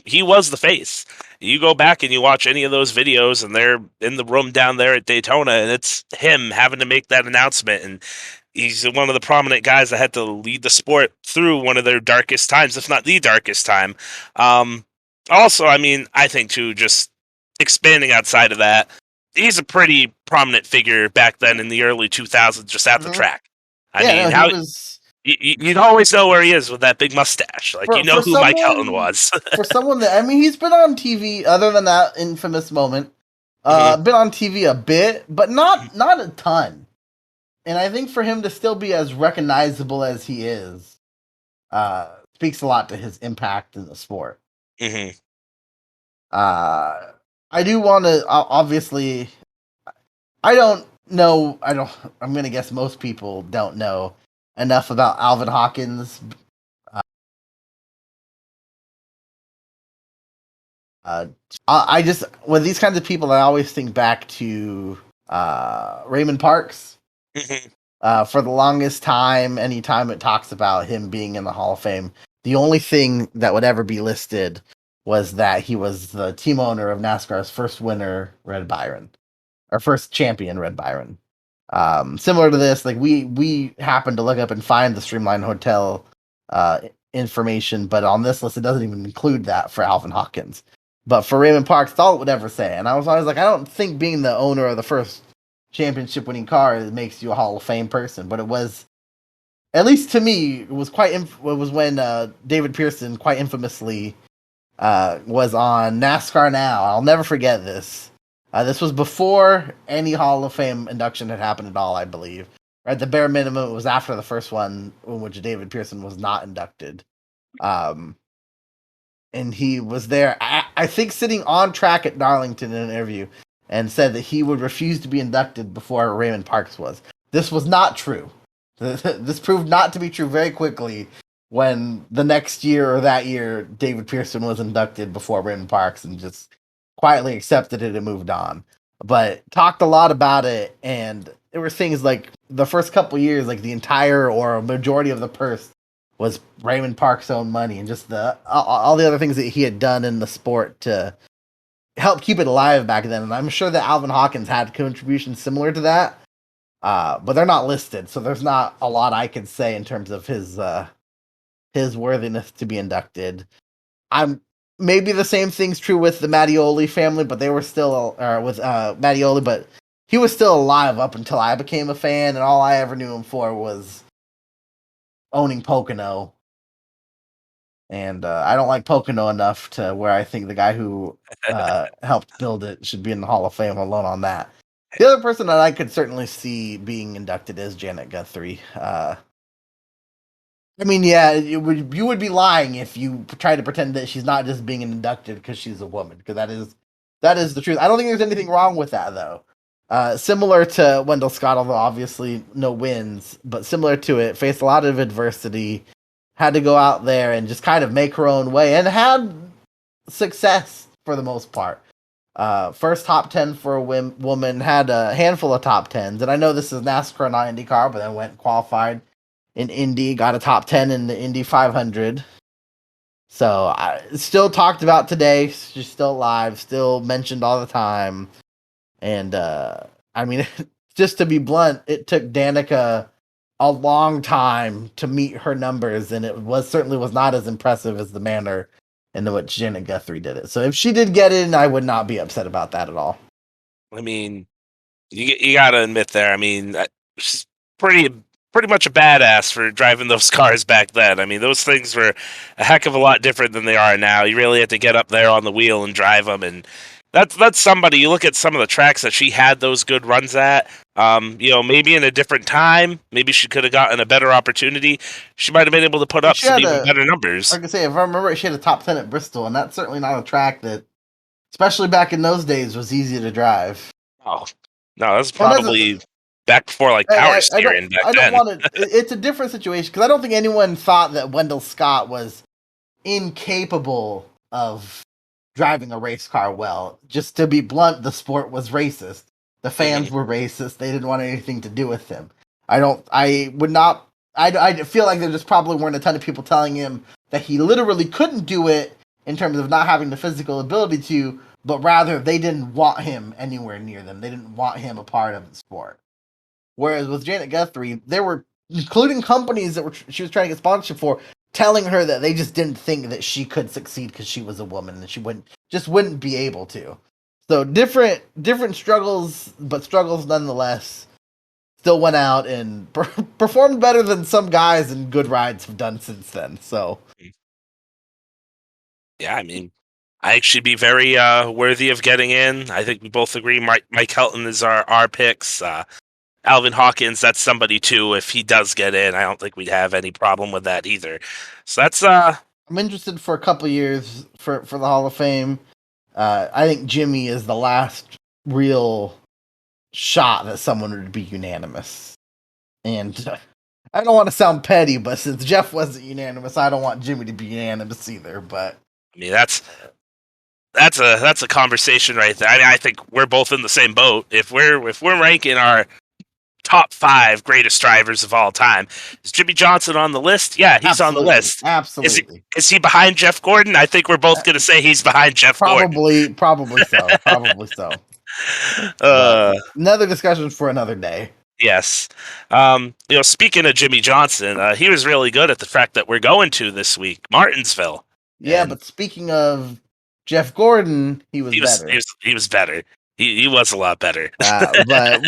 He was the face. You go back and you watch any of those videos, and they're in the room down there at Daytona, and it's him having to make that announcement. And he's one of the prominent guys that had to lead the sport through one of their darkest times, if not the darkest time. Also, I mean, I think too, just expanding outside of that, he's a pretty prominent figure back then in the early 2000s, just at the track. I mean, he was. You'd always know where he is with that big mustache. Like, you know who Mike Helton was. For someone that, I mean, he's been on TV, other than that infamous moment, been on TV a bit, but not a ton. And I think for him to still be as recognizable as he is, speaks a lot to his impact in the sport. Mm-hmm. I do want to, obviously, I'm going to guess most people don't know enough about Alvin Hawkins. I just, with these kinds of people, I always think back to Raymond Parks. For the longest time, anytime it talks about him being in the Hall of Fame, the only thing that would ever be listed was that he was the team owner of NASCAR's first winner, Red Byron, or first champion, Red Byron. Similar to this, like we happened to look up and find the Streamline Hotel information, but on this list it doesn't even include that for Alvin Hawkins. But for Raymond Parks, that's all it would ever say. And I was always like, I don't think being the owner of the first championship winning car makes you a Hall of Fame person, but it was, at least to me, it was when David Pearson quite infamously was on NASCAR Now. I'll never forget this. This was before any Hall of Fame induction had happened at all, I believe. At the bare minimum, it was after the first one in which David Pearson was not inducted. And he was there, I think, sitting on track at Darlington in an interview, and said that he would refuse to be inducted before Raymond Parks was. This was not true. This proved not to be true very quickly when the next year or that year, David Pearson was inducted before Raymond Parks and just quietly accepted it and moved on. But talked a lot about it, and there were things like the first couple years, like the entire or a majority of the purse was Raymond Parks' own money, and just all the other things that he had done in the sport to help keep it alive back then. And I'm sure that Alvin Hawkins had contributions similar to that, but they're not listed, so there's not a lot I could say in terms of his worthiness to be inducted. Maybe the same thing's true with the Mattioli family, but they were still with Mattioli, but he was still alive up until I became a fan, and all I ever knew him for was owning Pocono. And I don't like Pocono enough to where I think the guy who helped build it should be in the Hall of Fame alone on that. The other person that I could certainly see being inducted is Janet Guthrie. I mean, yeah, you would be lying if you try to pretend that she's not just being inducted because she's a woman, because that is the truth. I don't think there's anything wrong with that though. Similar to Wendell Scott, although obviously no wins, but similar to it, faced a lot of adversity, had to go out there and just kind of make her own way, and had success for the most part. First top 10 for a woman, had a handful of top 10s, and I know this is NASCAR, not IndyCar, but then went qualified in Indy, got a top 10 in the Indy 500. So, still talked about today. She's still alive, still mentioned all the time. And, I mean, just to be blunt, it took Danica a long time to meet her numbers, and it certainly was not as impressive as the manner in which Janet Guthrie did it. So if she did get in, I would not be upset about that at all. I mean, you got to admit there. I mean, she's pretty much a badass for driving those cars back then. I mean, those things were a heck of a lot different than they are now. You really had to get up there on the wheel and drive them, and that's somebody. You look at some of the tracks that she had those good runs at. Maybe in a different time, maybe she could have gotten a better opportunity. She might have been able to put up some even better numbers. Like I say, if I remember, she had a top 10 at Bristol, and that's certainly not a track that, especially back in those days, was easy to drive. Oh, no, that's probably back before like power steering. I don't want to. It's a different situation because I don't think anyone thought that Wendell Scott was incapable of driving a race car well. Just to be blunt, the sport was racist. The fans were racist. They didn't want anything to do with him. I feel like there just probably weren't a ton of people telling him that he literally couldn't do it in terms of not having the physical ability to, but rather they didn't want him anywhere near them. They didn't want him a part of the sport. Whereas with Janet Guthrie, there were, including companies that she was trying to get sponsorship for, telling her that they just didn't think that she could succeed because she was a woman and she wouldn't be able to. So different struggles, but struggles nonetheless. Still went out and performed better than some guys in good rides have done since then. So, yeah, I mean, I actually be very worthy of getting in. I think we both agree. Mike Helton is our picks. Alvin Hawkins, that's somebody too. If he does get in, I don't think we'd have any problem with that either. So that's I'm interested for a couple years for the Hall of Fame. I think Jimmy is the last real shot that someone would be unanimous. And I don't want to sound petty, but since Jeff wasn't unanimous, I don't want Jimmy to be unanimous either. But I mean, that's a conversation right there. I mean, I think we're both in the same boat. If we're ranking our top 5 greatest drivers of all time, is Jimmy Johnson on the list? Yeah, he's on the list. Absolutely. Is he behind Jeff Gordon? I think we're both going to say he's behind Jeff Gordon. Probably so. Probably so. Another discussion for another day. Yes. Speaking of Jimmy Johnson, he was really good at the track that we're going to this week, Martinsville. Yeah, but speaking of Jeff Gordon, he was better. He was better. He was a lot better. But I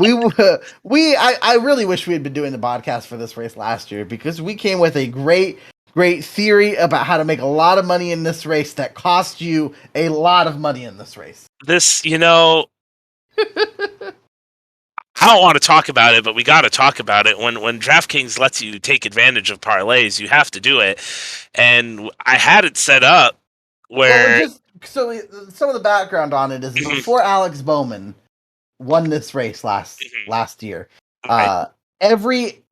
really wish we had been doing the podcast for this race last year, because we came with a great theory about how to make a lot of money in this race that cost you a lot of money in this race. This, I don't want to talk about it, but we got to talk about it. When DraftKings lets you take advantage of parlays, you have to do it. And I had it set up where... some of the background on it is before Alex Bowman won this race last year, every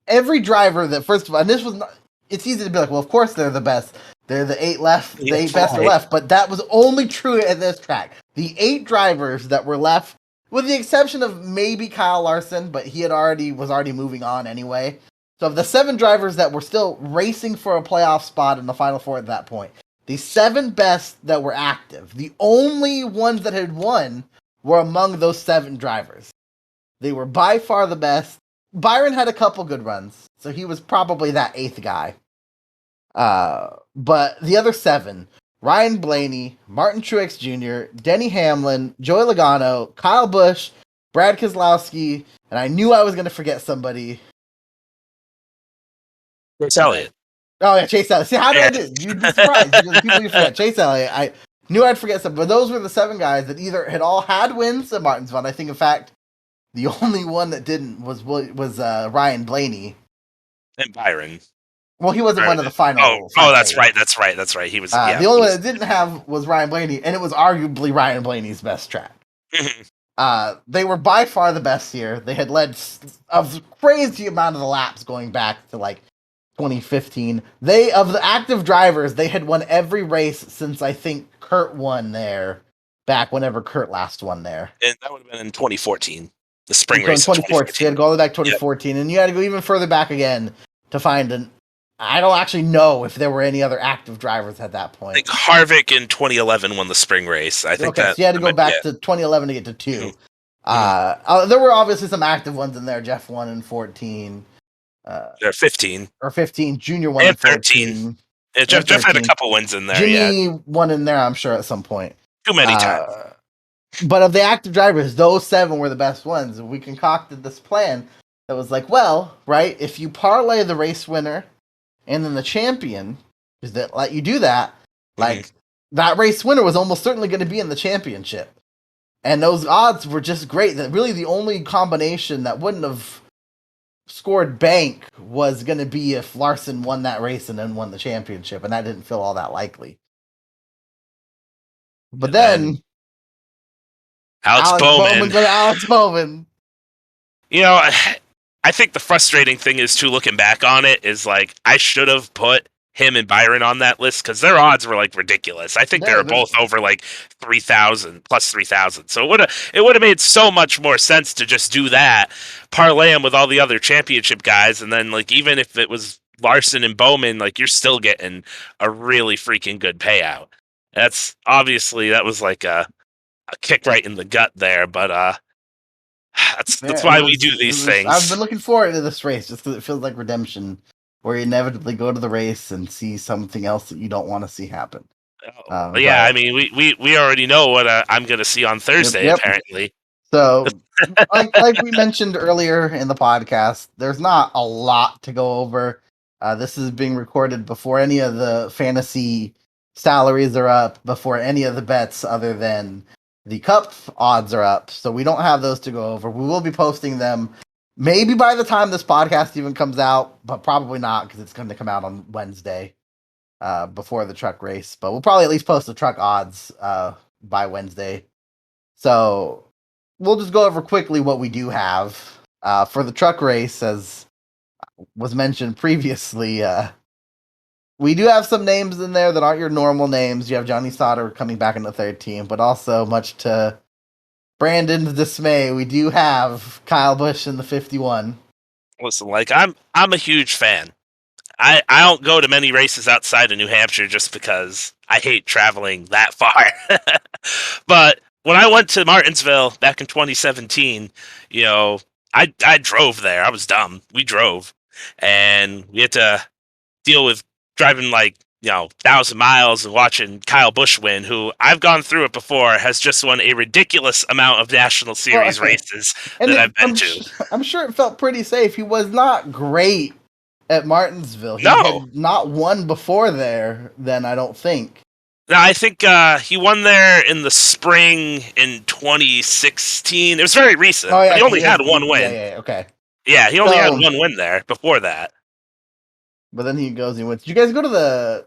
driver that, first of all, and this was not, it's easy to be like, well, of course they're the best. They're the 8 left, the 8 best are left, but that was only true at this track. The 8 drivers that were left, with the exception of maybe Kyle Larson, but he was already moving on anyway. So of the 7 drivers that were still racing for a playoff spot in the Final Four at that point, the 7 best that were active, the only ones that had won, were among those 7 drivers. They were by far the best. Byron had a couple good runs, so he was probably that 8th guy. But the other 7, Ryan Blaney, Martin Truex Jr., Denny Hamlin, Joey Logano, Kyle Busch, Brad Keselowski, and I knew I was going to forget somebody. Chase Elliott. Oh, yeah, Chase Elliott. See, how did I do? You'd be surprised. People you forget. Chase Elliott. I knew I'd forget some, but those were the 7 guys that either had all had wins at Martinsville. I think, in fact, The only one that didn't was Ryan Blaney. And Byron. Well, he wasn't one of the final. That's eight. right. That's right. He was. The only one that didn't have was Ryan Blaney, and it was arguably Ryan Blaney's best track. They were by far the best here. They had led a crazy amount of the laps going back to like 2015. Of the active drivers, they had won every race since I think Kurt won there, back whenever Kurt last won there. And that would have been in 2014, the spring race. In 2014. So you had to go all the way back to 2014, and you had to go even further back again to find an. I don't actually know if there were any other active drivers at that point. I think Harvick in 2011 won the spring race. I think so you had to go back to 2011 to get to 2. There were obviously some active ones in there. Jeff won in 14. 15. Or 15. Junior won in 13. Yeah, Jeff had a couple wins in there. Jimmy won in there, I'm sure, at some point. Too many times. But of the active drivers, those 7 were the best ones. We concocted this plan that was like, well, right, if you parlay the race winner and then the champion, is that let you do that, like that race winner was almost certainly going to be in the championship. And those odds were just great. That really the only combination that wouldn't have scored bank was going to be if Larson won that race and then won the championship, and that didn't feel all that likely. But then Alex Bowman. You know, I think the frustrating thing is, too, looking back on it, is like I should have put him and Byron on that list because their odds were like ridiculous. I think they were both over like 3,000 plus 3,000. So it would have made so much more sense to just do that, parlay him with all the other championship guys, and then like even if it was Larson and Bowman, like you're still getting a really freaking good payout. That's obviously that was like a kick right in the gut there, but that's why we do these things. I've been looking forward to this race just because it feels like redemption, where you inevitably go to the race and see something else that you don't want to see happen. I mean, we already know what I'm going to see on Thursday, apparently. So, like we mentioned earlier in the podcast, there's not a lot to go over. This is being recorded before any of the fantasy salaries are up, before any of the bets other than the Cup odds are up. So we don't have those to go over. We will be posting them maybe by the time this podcast even comes out, but probably not because it's going to come out on Wednesday before the truck race. But we'll probably at least post the truck odds by Wednesday. So we'll just go over quickly what we do have for the truck race, as was mentioned previously. We do have some names in there that aren't your normal names. You have Johnny Sauter coming back in the third team, but also, much to Brandon's dismay, we do have Kyle Busch in the 51. Listen, like I'm a huge fan. I don't go to many races outside of New Hampshire just because I hate traveling that far. But when I went to Martinsville back in 2017, you know, I drove there. I was dumb. We drove, and we had to deal with driving like 1,000 miles and watching Kyle Busch win, who I've gone through it before, has just won a ridiculous amount of National Series races that I've been to. I'm sure it felt pretty safe. He was not great at Martinsville. He had not won before there, then, I don't think. No, I think he won there in the spring in 2016. It was very recent. But he only had one win. Okay. Yeah, he only had one win there before that. But then he goes and wins. Did you guys go to the...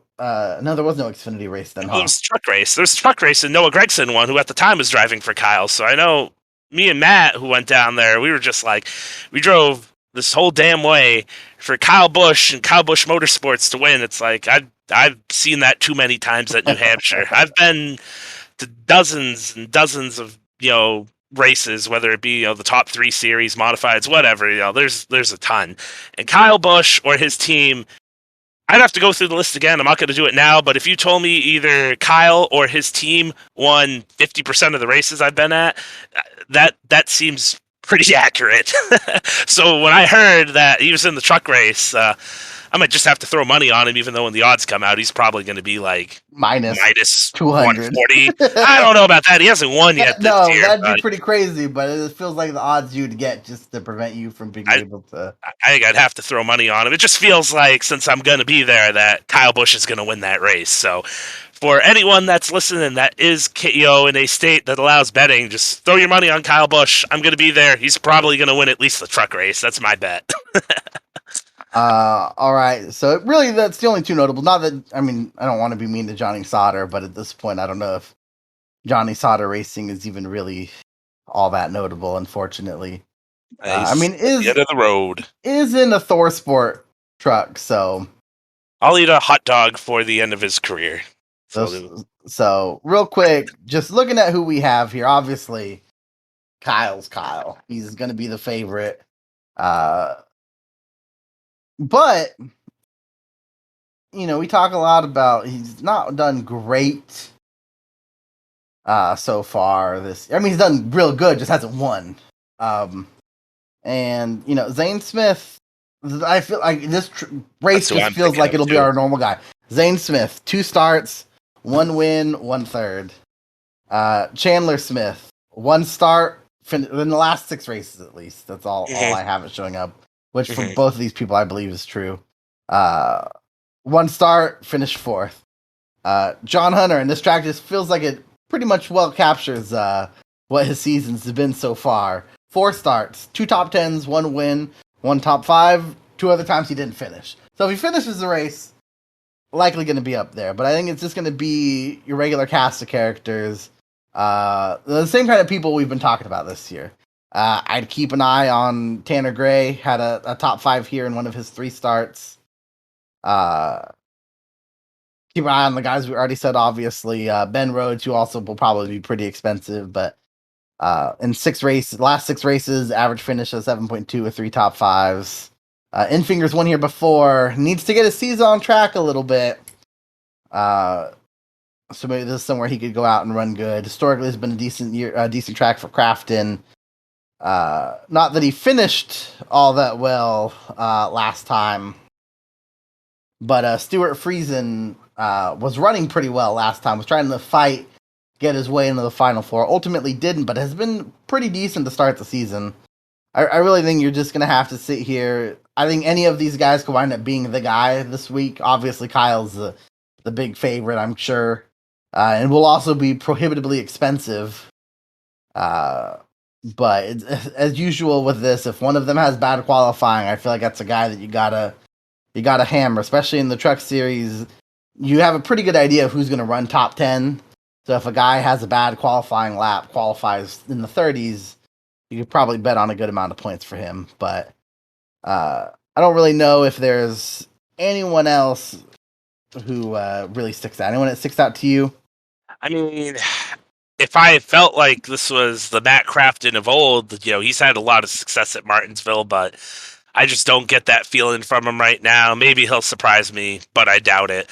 no, there was no Xfinity race then, huh? It was a truck race. There was a truck race, and Noah Gragson won, who at the time was driving for Kyle. So I know me and Matt, who went down there, we were just like... We drove this whole damn way for Kyle Busch and Kyle Busch Motorsports to win. It's like, I've seen that too many times at New Hampshire. I've been to dozens and dozens of, races, whether it be, the top 3 series, modifieds, whatever, there's a ton. And Kyle Busch or his team, I'd have to go through the list again. I'm not going to do it now, but if you told me either Kyle or his team won 50% of the races I've been at, that seems pretty accurate. So when I heard that he was in the truck race, I might just have to throw money on him, even though when the odds come out, he's probably going to be like minus 200. 140. I don't know about that. He hasn't won yet this No, year. that'd be But pretty crazy, but it feels like the odds you'd get just to prevent you from being able to. I think I'd have to throw money on him. It just feels like, since I'm going to be there, that Kyle Busch is going to win that race. So for anyone that's listening that is in a state that allows betting, just throw your money on Kyle Busch. I'm going to be there. He's probably going to win at least the truck race. That's my bet. All right. So really, that's the only two notable. Not that I don't want to be mean to Johnny Sauter, but at this point, I don't know if Johnny Sauter Racing is even really all that notable. Unfortunately, Is the end of the road. Is in a Thor Sport truck, so I'll eat a hot dog for the end of his career. So real quick, just looking at who we have here, obviously Kyle's Kyle. He's going to be the favorite. But we talk a lot about he's not done great so far. He's done real good, just hasn't won. And Zane Smith, I feel like this race just feels like it'll be our normal guy. Zane Smith, 2 starts, 1 win, 1 third. Chandler Smith, 1 start in the last 6 races at least. That's all I have it showing up, which for both of these people I believe is true. 1 start, finished 4th. John Hunter, and this track just feels like it pretty much well captures what his seasons have been so far. 4 starts, 2 top 10s, 1 win, 1 top 5. 2 other times he didn't finish. So if he finishes the race, likely going to be up there. But I think it's just going to be your regular cast of characters. The same kind of people we've been talking about this year. I'd keep an eye on Tanner Gray. Had a top 5 here in one of his 3 starts. Keep an eye on the guys we already said, obviously. Ben Rhodes, who also will probably be pretty expensive, but in last 6 races, average finish of 7.2 with 3 top 5s. Infingers won here before. Needs to get his season on track a little bit. So maybe this is somewhere he could go out and run good. Historically, it's been a decent track for Crafton. Not that he finished all that well last time, but Stuart Friesen was running pretty well last time. Was trying to fight, get his way into the Final Four. Ultimately didn't, but has been pretty decent to start the season. I really think you're just going to have to sit here. I think any of these guys could wind up being the guy this week. Obviously, Kyle's the big favorite, I'm sure. And will also be prohibitively expensive. But as usual with this, if one of them has bad qualifying, I feel like that's a guy that you gotta hammer, especially in the truck series. You have a pretty good idea of who's going to run top 10. So if a guy has a bad qualifying lap, qualifies in the 30s, you could probably bet on a good amount of points for him. But I don't really know if there's anyone else who really sticks out. Anyone that sticks out to you? I mean, if I felt like this was the Matt Crafton of old, he's had a lot of success at Martinsville, but I just don't get that feeling from him right now. Maybe he'll surprise me, but I doubt it.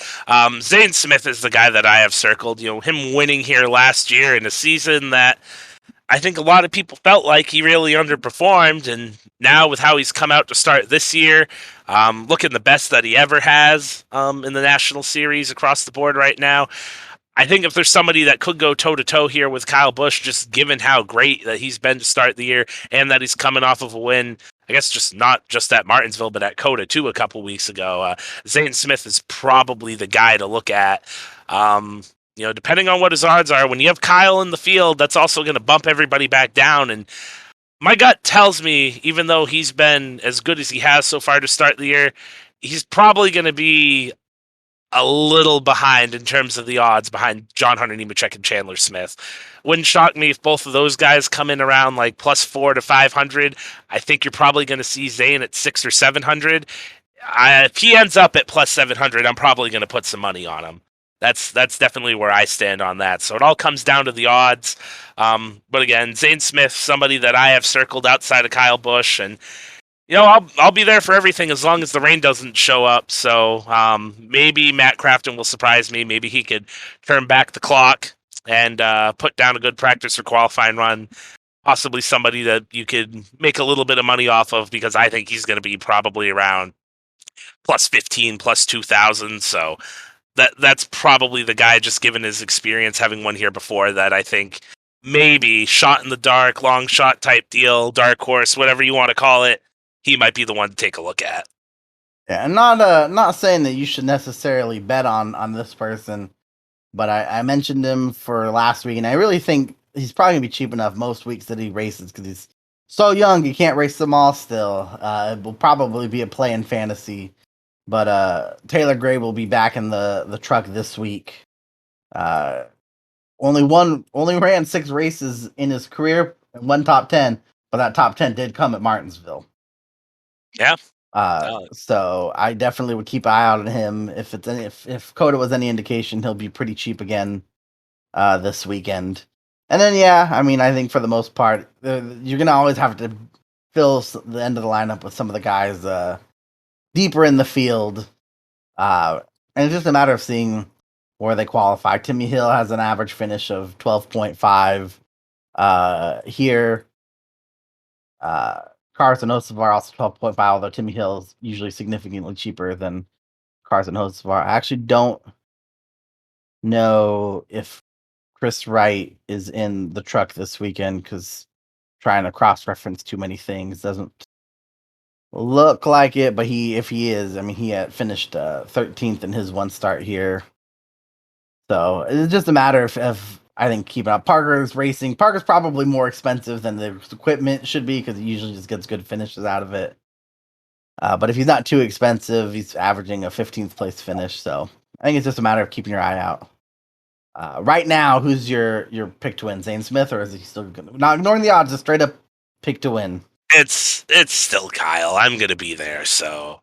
Zane Smith is the guy that I have circled. Him winning here last year in a season that I think a lot of people felt like he really underperformed, and now with how he's come out to start this year, looking the best that he ever has in the National Series across the board right now. I think if there's somebody that could go toe-to-toe here with Kyle Busch, just given how great that he's been to start the year and that he's coming off of a win, I guess just not just at Martinsville, but at COTA too a couple weeks ago, Zane Smith is probably the guy to look at. Depending on what his odds are, when you have Kyle in the field, that's also going to bump everybody back down. And my gut tells me, even though he's been as good as he has so far to start the year, he's probably going to be a little behind in terms of the odds behind John Hunter Nemechek and Chandler Smith. Wouldn't shock me if both of those guys come in around like +4 to 500. I think you're probably going to see Zane at 600 or 700. If he ends up at +700, I'm probably going to put some money on him. That's definitely where I stand on that. So it all comes down to the odds. But again, Zane Smith, somebody that I have circled outside of Kyle Busch, and I'll be there for everything as long as the rain doesn't show up. So maybe Matt Crafton will surprise me. Maybe he could turn back the clock and put down a good practice or qualifying run. Possibly somebody that you could make a little bit of money off of, because I think he's going to be probably around plus 15, plus 2,000. So that's probably the guy, just given his experience having won here before, that I think maybe shot in the dark, long shot type deal, dark horse, whatever you want to call it. He might be the one to take a look at. Yeah, and not saying that you should necessarily bet on this person, but I mentioned him for last week, and I really think he's probably gonna be cheap enough most weeks that he races because he's so young. You can't race them all still. It will probably be a play in fantasy, but Taylor Gray will be back in the truck this week. Only ran 6 races in his career and 1 top 10, but that top 10 did come at Martinsville. Yeah. So I definitely would keep an eye out on him. If Coda was any indication, he'll be pretty cheap again this weekend. And then I think for the most part, you're gonna always have to fill the end of the lineup with some of the guys deeper in the field, and it's just a matter of seeing where they qualify. Timmy Hill has an average finish of 12.5 here. Carson Hocevar also 12.5, although Timmy Hill is usually significantly cheaper than Carson Hocevar. I actually don't know if Chris Wright is in the truck this weekend because trying to cross-reference too many things doesn't look like it. But if he is, he had finished 13th in his one start here. So it's just a matter of I think keeping up. Parker's racing. Parker's probably more expensive than the equipment should be because he usually just gets good finishes out of it. But if he's not too expensive, he's averaging a 15th place finish. So I think it's just a matter of keeping your eye out. Right now, who's your pick to win? Zane Smith, or is he still gonna, not ignoring the odds, just straight up pick to win? It's still Kyle. I'm gonna be there, so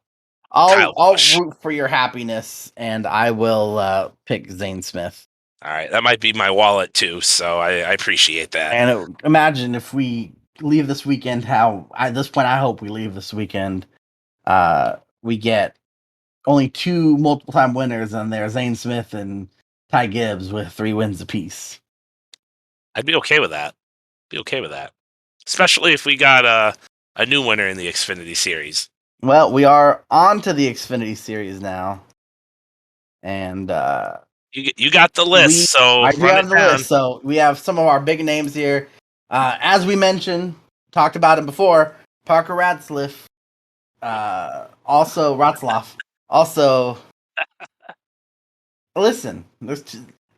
I'll root for your happiness, and I will pick Zane Smith. All right, that might be my wallet too, so I appreciate that. And imagine if we leave this weekend. At this point, I hope we leave this weekend. We get only 2 multiple-time winners, and they're Zane Smith and Ty Gibbs with 3 wins apiece. I'd be okay with that. Especially if we got a new winner in the Xfinity Series. Well, we are on to the Xfinity Series now, and you got the list, we have the list. So we have some of our big names here. As we mentioned, talked about him before. Parker Radzliff, also Ratzloff. Also, listen,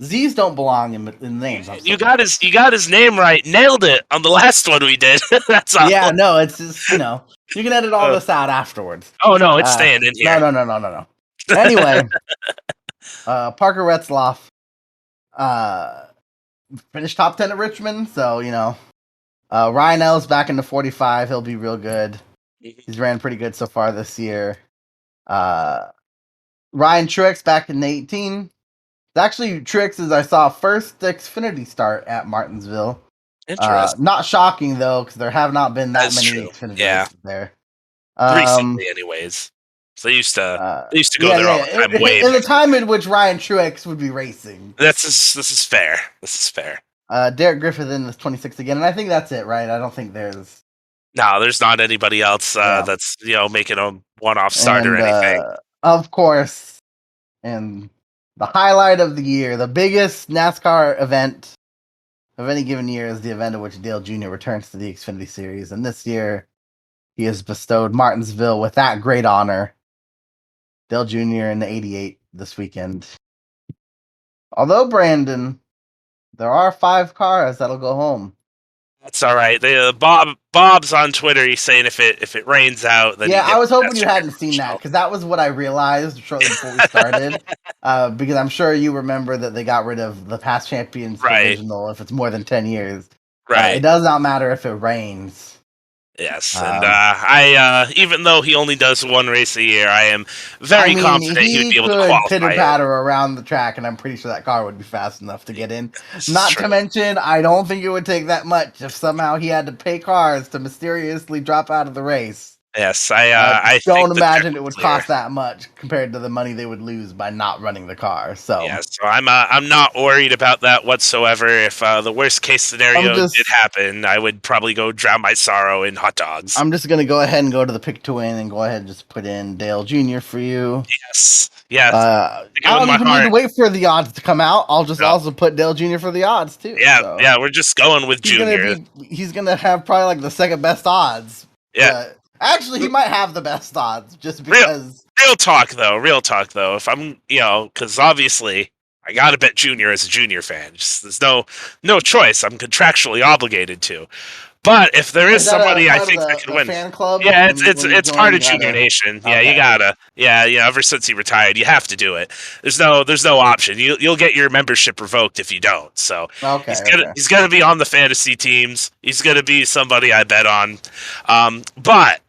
Z's don't belong in names. You got his name right. Nailed it on the last one we did. That's all. Yeah, no, it's just, you can edit all this out afterwards. Oh no, it's staying in here. No. Anyway, Parker Ratzloff finished top 10 at Richmond, so Ryan Ellis back into 45. He'll be real good. He's ran pretty good so far this year. Ryan Truex back in 18. Actually, Truex's I saw first Xfinity start at Martinsville. Interesting. Not shocking though, because there have not been that many Xfinity races there. Recently, anyways. So they used to go there all the time. In the time in which Ryan Truex would be racing. This is fair. Derek Griffith in the 26th again, and I think that's it, right? I don't think there's not anybody else that's making a one-off start or anything. Of course, and the highlight of the year, the biggest NASCAR event of any given year, is the event in which Dale Jr. returns to the Xfinity Series, and this year he has bestowed Martinsville with that great honor. Dale Jr. in the 88 this weekend. Although, Brandon, there are 5 cars that'll go home. That's all right. Bob's on Twitter. He's saying if it rains out, then I was hoping you hadn't seen that, because that was what I realized shortly before we started. Because I'm sure you remember that they got rid of the past champions provisional if it's more than 10 years. Right. It does not matter if it rains. Yes, and I even though he only does 1 race a year, I am very confident he would be able to qualify. He could pitter-patter around the track, and I'm pretty sure that car would be fast enough to get in. Not to mention, I don't think it would take that much if somehow he had to pay cars to mysteriously drop out of the race. Yes, I think Don't the check imagine it will would clear. cost that much compared to the money they would lose by not running the car. So Yeah, so I'm not worried about that whatsoever. If the worst case I'm scenario did just happen, I would probably go drown my sorrow in hot dogs. I'm just gonna go ahead and go to the pick to win and go ahead and just put in Dale Jr. for you. Yes, yes, I thinking with don't my even need to heart. wait for the odds to come out. I'll just No, also put Dale Jr. for the odds too. yeah, So yeah, we're just going with Junior. he's gonna have probably like the second best odds. Yeah, Actually, he might have the best odds just real because. real talk though. Real talk though. If I'm, because obviously I gotta bet Junior as a Junior fan. Just, there's no choice. I'm contractually obligated to. But if there is Is that a somebody I part of think that could the win, fan club? yeah, When you it's join, part you of Junior gotta. Nation. Yeah, you Okay. gotta. Yeah, ever since he retired, you have to do it. There's no option. You'll get your membership revoked if you don't. So Okay. Okay. he's gonna be on the fantasy teams. He's gonna be somebody I bet on. But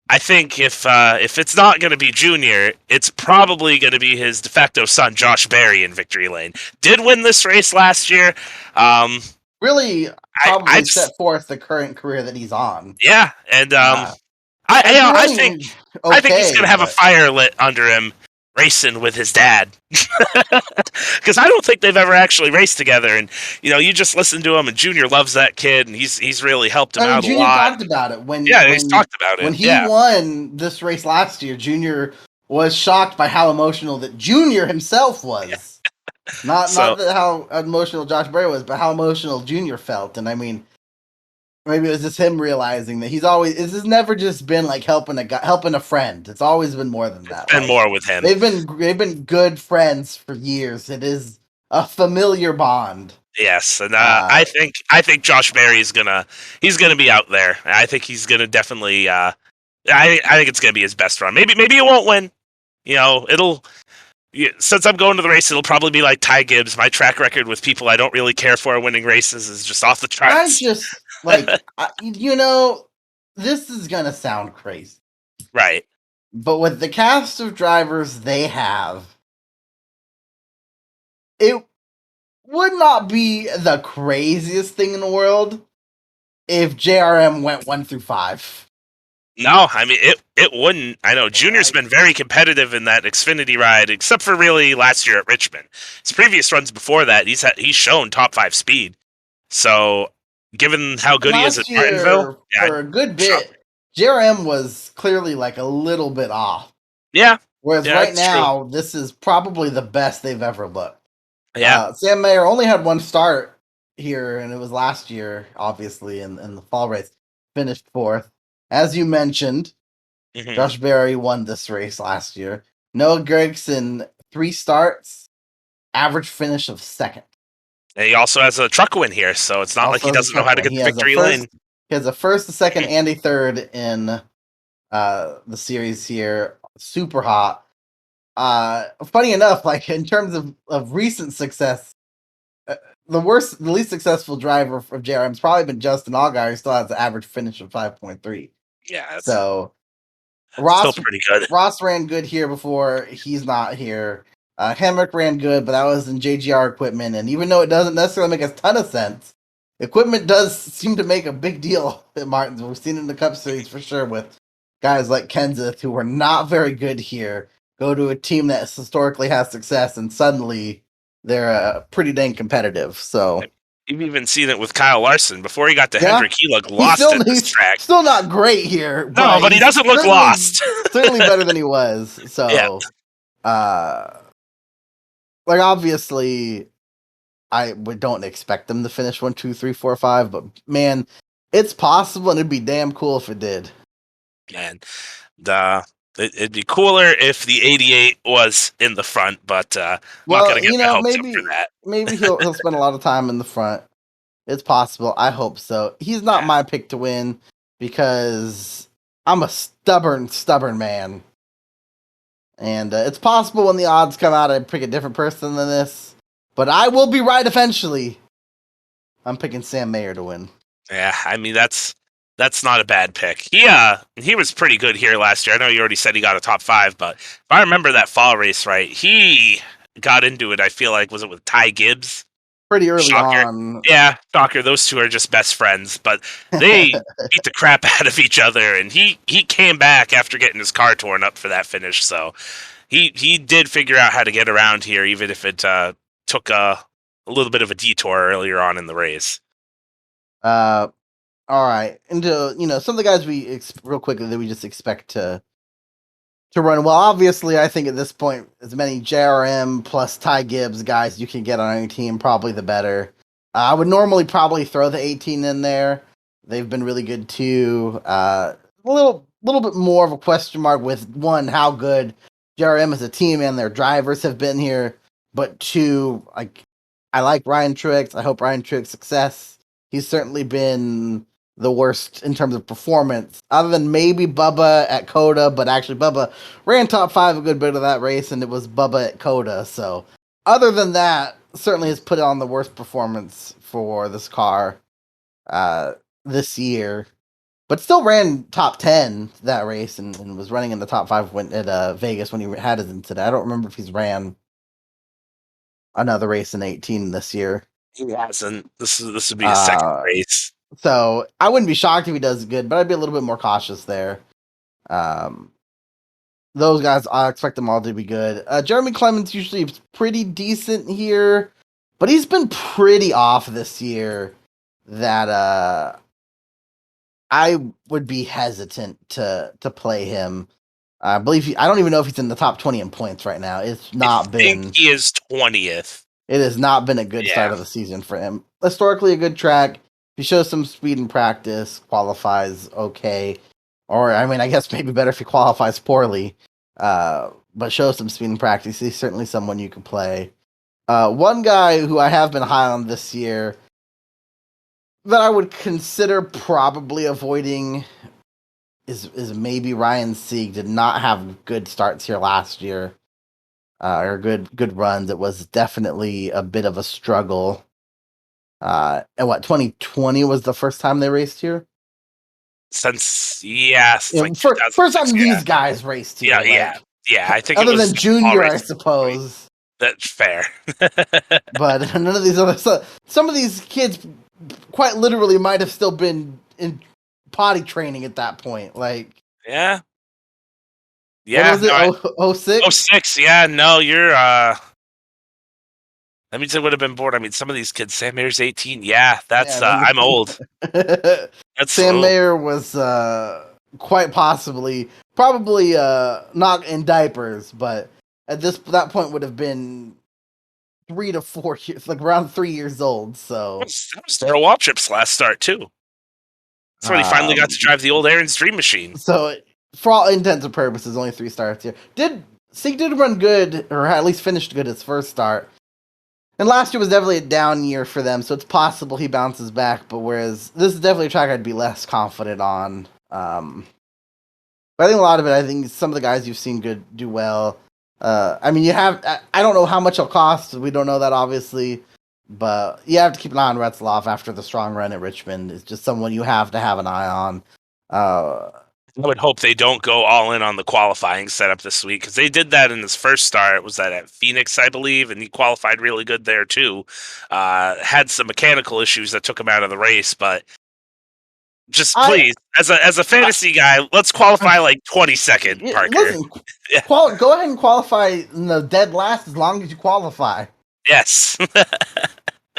I think if it's not gonna be Junior, it's probably gonna be his de facto son, Josh Berry, in victory lane. Did win this race last year. Really, I probably just set forth the current career that he's on. Yeah, and Uh, I and I think doing I think he's gonna okay, have a but fire lit under him racing with his dad because I don't think they've ever actually raced together. And you just listen to him, and Junior loves that kid, and he's really helped him I mean, out a Junior lot. talked about it Yeah, he's talked about when it. he Yeah, won this race last year. Junior was shocked by how emotional that Junior himself was. so Not that how emotional Josh Berry was, but how emotional Junior felt. And I mean, maybe it was just him realizing that this has never just been like helping a friend. It's always been more than it's that. been Like more with him. they've been good friends for years. It is a familiar bond. Yes, and Uh, I think Josh Berry he's gonna be out there. I think he's gonna definitely. I think it's gonna be his best run. Maybe it won't win. It'll. Yeah, since I'm going to the race, it'll probably be like Ty Gibbs. My track record with people I don't really care for winning races is just off the I charts. just this is gonna sound crazy, Right. but with the cast of drivers they have, it would not be the craziest thing in the world if JRM went 1 through 5. No, I mean it wouldn't. I know Junior's Like, been very competitive in that Xfinity ride, except for really last year at Richmond. His previous runs before that, he's shown top 5 speed. So, given how and good he is at last Martinsville, year, yeah, for a good shock. bit, JRM was clearly like a little bit off. Yeah, Whereas yeah, right that's true. now, this is probably the best they've ever looked. Yeah, Sam Mayer only had one start here, and it was last year, obviously, in the fall race. Finished fourth. As you mentioned, hmm Josh Berry won this race last year. Noah Gragson, 3 starts, average finish of second. and he also has a truck win here, so it's not like Also he has a doesn't know truck how to win. get He the has a victory lane. first, he has a first, a second, and a third in the series here. Super hot. Funny enough, like in terms of recent success, uh, the least successful driver of JRM has probably been Justin Allgaier. He still has an average finish of 5.3. Yeah, it's So still Ross pretty good. Ross ran good here before. He's not here. Hemrick ran good, but that was in JGR equipment. And even though it doesn't necessarily make a ton of sense, equipment does seem to make a big deal at Martinsville. We've seen it in the Cup Series for sure with guys like Kenseth, who were not very good here, go to a team that historically has success, and suddenly they're pretty dang competitive. So You've even seen it with Kyle Larson. Before he got to yeah, Hendrick, he looked lost at this he's track. still not great here, No, but but he he's doesn't look lost. certainly better than he was. Yeah, So uh like obviously we don't expect them to finish 1, 2, 3, 4, 5, but man, it's possible, and it'd be damn cool if it did. man. It'd be cooler if the 88 was in the front, but I'm not Well, gonna get my hopes up for that. maybe he'll spend a lot of time in the front. It's possible. I hope so. He's not Yeah, my pick to win because I'm a stubborn man. And it's possible when the odds come out, I'd pick a different person than this. But I will be right eventually. I'm picking Sam Mayer to win. yeah. I mean that's not a bad pick. He was pretty good here last year. I know you already said he got a top 5, but if I remember that fall race right, he got into it. I feel like was it with Ty Gibbs? pretty early Shocker. on. Yeah, shocker. Those two are just best friends, but they beat the crap out of each other, and he came back after getting his car torn up for that finish. So he did figure out how to get around here, even if it took a little bit of a detour earlier on in the race. All right, and some of the guys real quickly that we just expect to run well. Obviously, I think at this point, as many JRM plus Ty Gibbs guys you can get on any team, probably the better. I would normally probably throw the 18 in there. They've been really good too. A little bit more of a question mark with one, how good JRM as a team and their drivers have been here, but two, I like Ryan Truex. I hope Ryan Truex success. He's certainly been the worst in terms of performance, other than maybe Bubba at Coda, but actually Bubba ran top 5 a good bit of that race, and it was Bubba at Coda. So other than that, certainly has put on the worst performance for this car this year, but still ran top 10 that race and was running in the top 5 when at Vegas when he had his incident. I don't remember if he's ran another race in 18 this year. He hasn't. This would be his second race. So I wouldn't be shocked if he does good, but I'd be a little bit more cautious there. Those guys, I expect them all to be good. Jeremy Clements usually is pretty decent here, but he's been pretty off this year that I would be hesitant to play him. I believe I don't even know if he's in the top 20 in points right now. It's not been. I think he is 20th. It has not been a good start of the season for him. Historically, a good track. He shows some speed in practice, qualifies okay. Or, I mean, I guess maybe better if he qualifies poorly. But shows some speed in practice. He's certainly someone you can play. One guy who I have been high on this year that I would consider probably avoiding is maybe Ryan Sieg. Did not have good starts here last year. Or good runs. It was definitely a bit of a struggle. And 2020 was the first time they raced here? Since, yes. Like first time these guys raced here. Yeah, I think other than Junior, I suppose. That's fair. But none of these other... some of these kids quite literally might have still been in potty training at that point. Yeah. Yeah. What was it? 06? 06, yeah. No, you're... That means I would have been bored. I mean, some of these kids, Sam Mayer's 18. Yeah, that's... I'm old. Sam Mayer was quite possibly... Probably not in diapers, but at that point would have been 3 to 4 years, around 3 years old. So that was Darrell Waltrip's last start too. That's when he finally got to drive the old Aaron's Dream Machine. So, for all intents and purposes, only 3 starts here. Sieg did run good, or at least finished good his first start. And last year was definitely a down year for them, so it's possible he bounces back. But whereas this is definitely a track I'd be less confident on. But I think a lot of it, I think some of the guys you've seen do well. I mean, you have... I don't know how much it'll cost. We don't know that, obviously. But you have to keep an eye on Radzloff after the strong run at Richmond. It's just someone you have to have an eye on. I would hope they don't go all in on the qualifying setup this week, because they did that in his first start. Was that at Phoenix, I believe, and he qualified really good there, too. Had some mechanical issues that took him out of the race, but... Just please, as a fantasy guy, let's qualify 22nd, Parker. Listen, go ahead and qualify in the dead last as long as you qualify. Yes.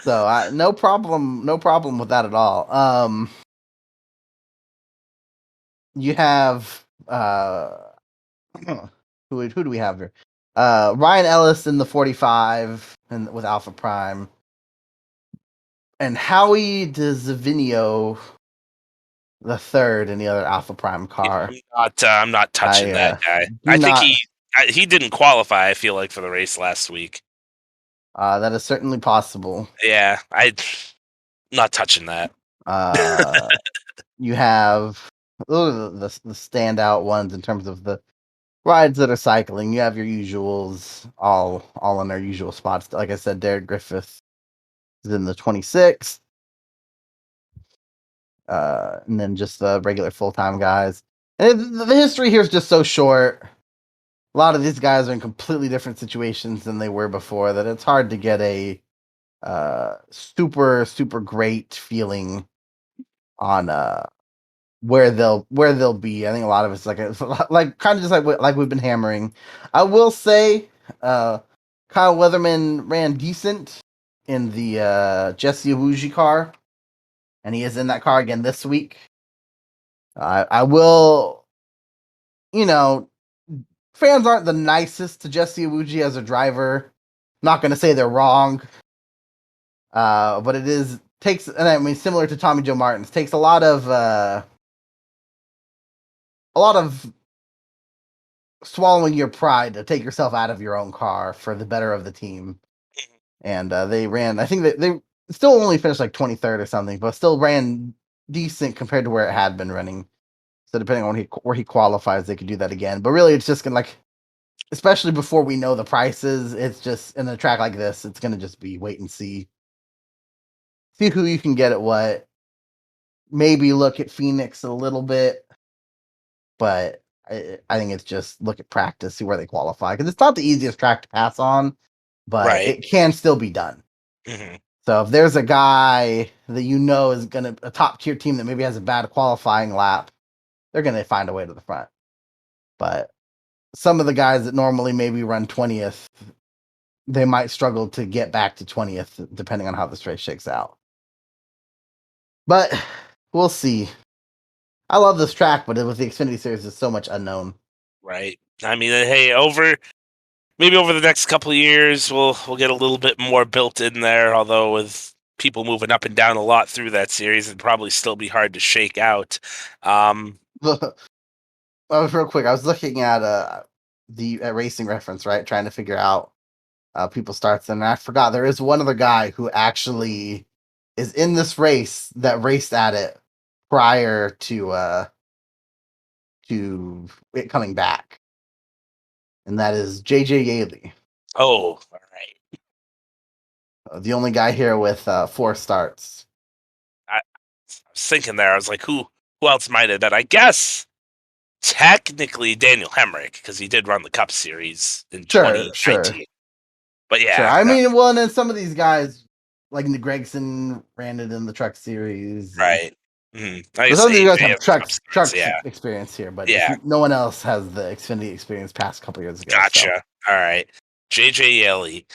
So no problem with that at all. You have who do we have here? Ryan Ellis in the 45 and with Alpha Prime, and Howie DeZavinio the third in the other Alpha Prime car. I'm not touching that guy. I think he didn't qualify, I feel like, for the race last week. That is certainly possible. Yeah, I'm not touching that. You have the standout ones in terms of the rides that are cycling. You have your usuals all in their usual spots. Like I said, Derek Griffith is in the 26th. And then just the regular full-time guys. And the history here is just so short. A lot of these guys are in completely different situations than they were before that it's hard to get a super super great feeling on where they'll be. I think a lot of it's like kind of just like we've been hammering. I will say, Kyle Weatherman ran decent in the Jesse Iwuji car, and he is in that car again this week. I will, fans aren't the nicest to Jesse Iwuji as a driver. Not going to say they're wrong, but it takes, and I mean, similar to Tommy Joe Martins, takes a lot of swallowing your pride to take yourself out of your own car for the better of the team. And they ran, I think they still only finished like 23rd or something, but still ran decent compared to where it had been running. So depending on where he qualifies, they could do that again. But really, it's just gonna, especially before we know the prices, it's just in a track like this, it's gonna just be wait and see who you can get at what. Maybe look at Phoenix a little bit, but I think it's just look at practice, see where they qualify, because it's not the easiest track to pass on, but it can still be done. Mm-hmm. So if there's a guy that is a top tier team that maybe has a bad qualifying lap, they're gonna find a way to the front. But some of the guys that normally maybe run 20th, they might struggle to get back to 20th depending on how this race shakes out. But we'll see. I love this track, but with the Xfinity Series, there's so much unknown. Right. I mean, hey, over the next couple of years, we'll get a little bit more built in there. Although with people moving up and down a lot through that series, it'd probably still be hard to shake out. Real quick, I was looking at the Racing Reference, right, trying to figure out people starts, and I forgot there is one other guy who actually is in this race that raced at it prior to it coming back, and that is JJ Yaley. Oh, all right. The only guy here with 4 starts. I was thinking there, I was like, who else might have done? I guess technically Daniel Hemrick, because he did run the Cup Series in 2019. Sure. But yeah, sure. I mean, well, and then some of these guys, like Gregson, ran it in the Truck Series. Right. Some of these guys have truck yeah. experience here, but yeah, no one else has the Xfinity experience past a couple years ago. Gotcha. So. All right. JJ Yeley.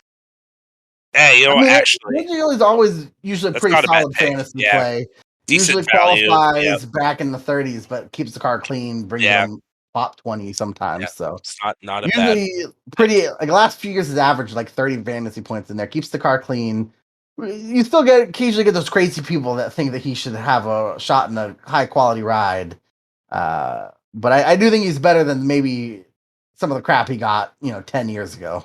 Hey, actually, JJ Yeley's always usually pretty solid fantasy play. Decent usually value. qualifies back in the 30s, but keeps the car clean, brings them top 20 sometimes. Yep. So it's not a usually bad. Pretty like last few years has averaged like 30 fantasy points in there. Keeps the car clean. You still occasionally get those crazy people that think that he should have a shot in a high quality ride. But I do think he's better than maybe some of the crap he got, 10 years ago.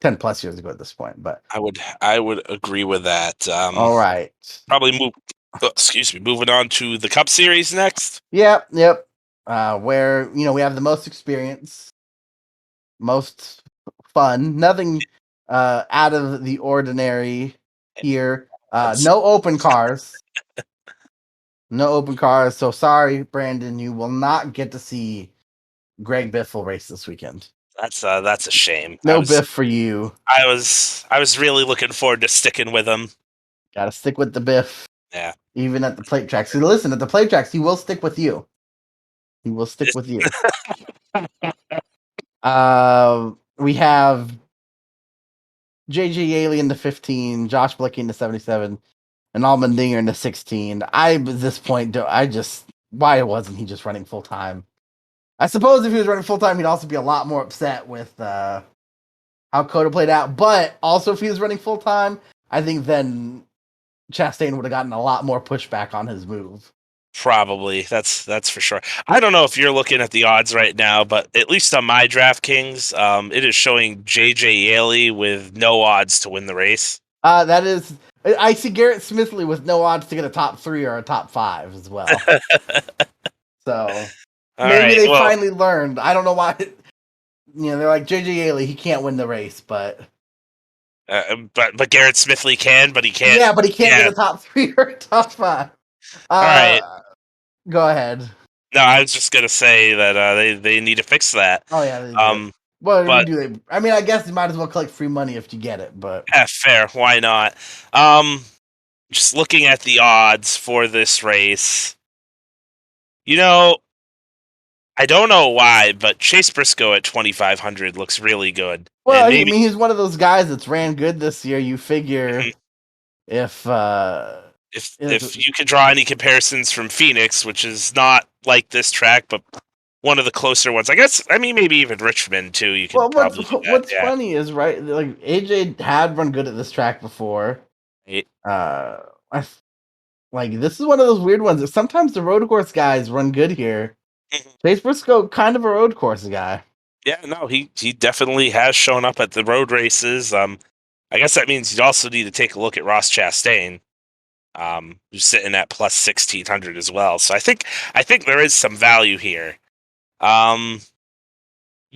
10 plus years ago at this point, but I would agree with that. All right. Probably moving on to the Cup Series next. Yep. Where, we have the most experience, most fun, nothing out of the ordinary here. No open cars. No open cars. So sorry, Brandon, you will not get to see Greg Biffle race this weekend. That's a shame. No Biff for you. I was really looking forward to sticking with him. Got to stick with the Biff. Yeah. Even at the plate tracks. So listen, at the plate tracks, he will stick with you. He will stick with you. We have JJ Yaley in the 15, Josh Blicky in the 77, and Allmendinger in the 16. At this point, why wasn't he just running full time? I suppose if he was running full time, he'd also be a lot more upset with how COTA played out. But also, if he was running full time, I think then Chastain would have gotten a lot more pushback on his move. Probably. That's for sure. I don't know if you're looking at the odds right now, but at least on my DraftKings, it is showing JJ Yaley with no odds to win the race. That is, I see Garrett Smithley with no odds to get a top 3 or a top 5 as well. So maybe they finally learned. I don't know why. They're like JJ Yaley, he can't win the race, but Garrett Smithley can, but he can't. Yeah, but he can't get a top 3 or a top 5. All right. Go ahead. No, I was just gonna say that they need to fix that. Oh yeah. Well, But do they? I mean, I guess you might as well collect free money if you get it. But yeah, fair. Why not? Just looking at the odds for this race, you know, I don't know why, but Chase Briscoe at 2,500 looks really good. well, And I maybe mean, he's one of those guys that's ran good this year. You figure mhm, if if if you could draw any comparisons from Phoenix, which is not like this track, but one of the closer ones, I guess. I mean, maybe even Richmond too. You well, could probably do that. what's funny is right, like AJ had run good at this track before. Yeah. Uh, I like this is one of those weird ones. Sometimes the road course guys run good here. Mhm. Chase Briscoe, kind of a road course guy. Yeah, no, he definitely has shown up at the road races. I guess that means you'd also need to take a look at Ross Chastain, who's sitting at plus 1,600 as well. So I think there is some value here. Um,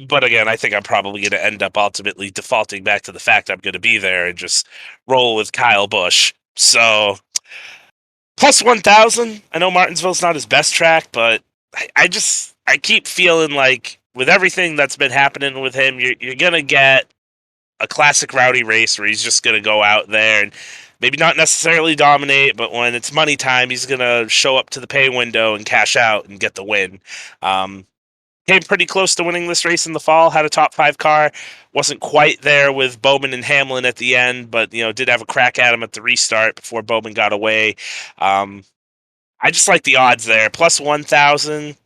but again, I think I'm probably going to end up ultimately defaulting back to the fact I'm going to be there and just roll with Kyle Busch. So plus 1,000. I know Martinsville's not his best track, but I keep feeling like with everything that's been happening with him, you're going to get a classic rowdy race where he's just going to go out there and maybe not necessarily dominate, but when it's money time, he's going to show up to the pay window and cash out and get the win. Um, Came pretty close to winning this race in the fall, had a top 5 car, wasn't quite there with Bowman and Hamlin at the end, but did have a crack at him at the restart before Bowman got away. Um, I just like the odds there. Plus 1,000.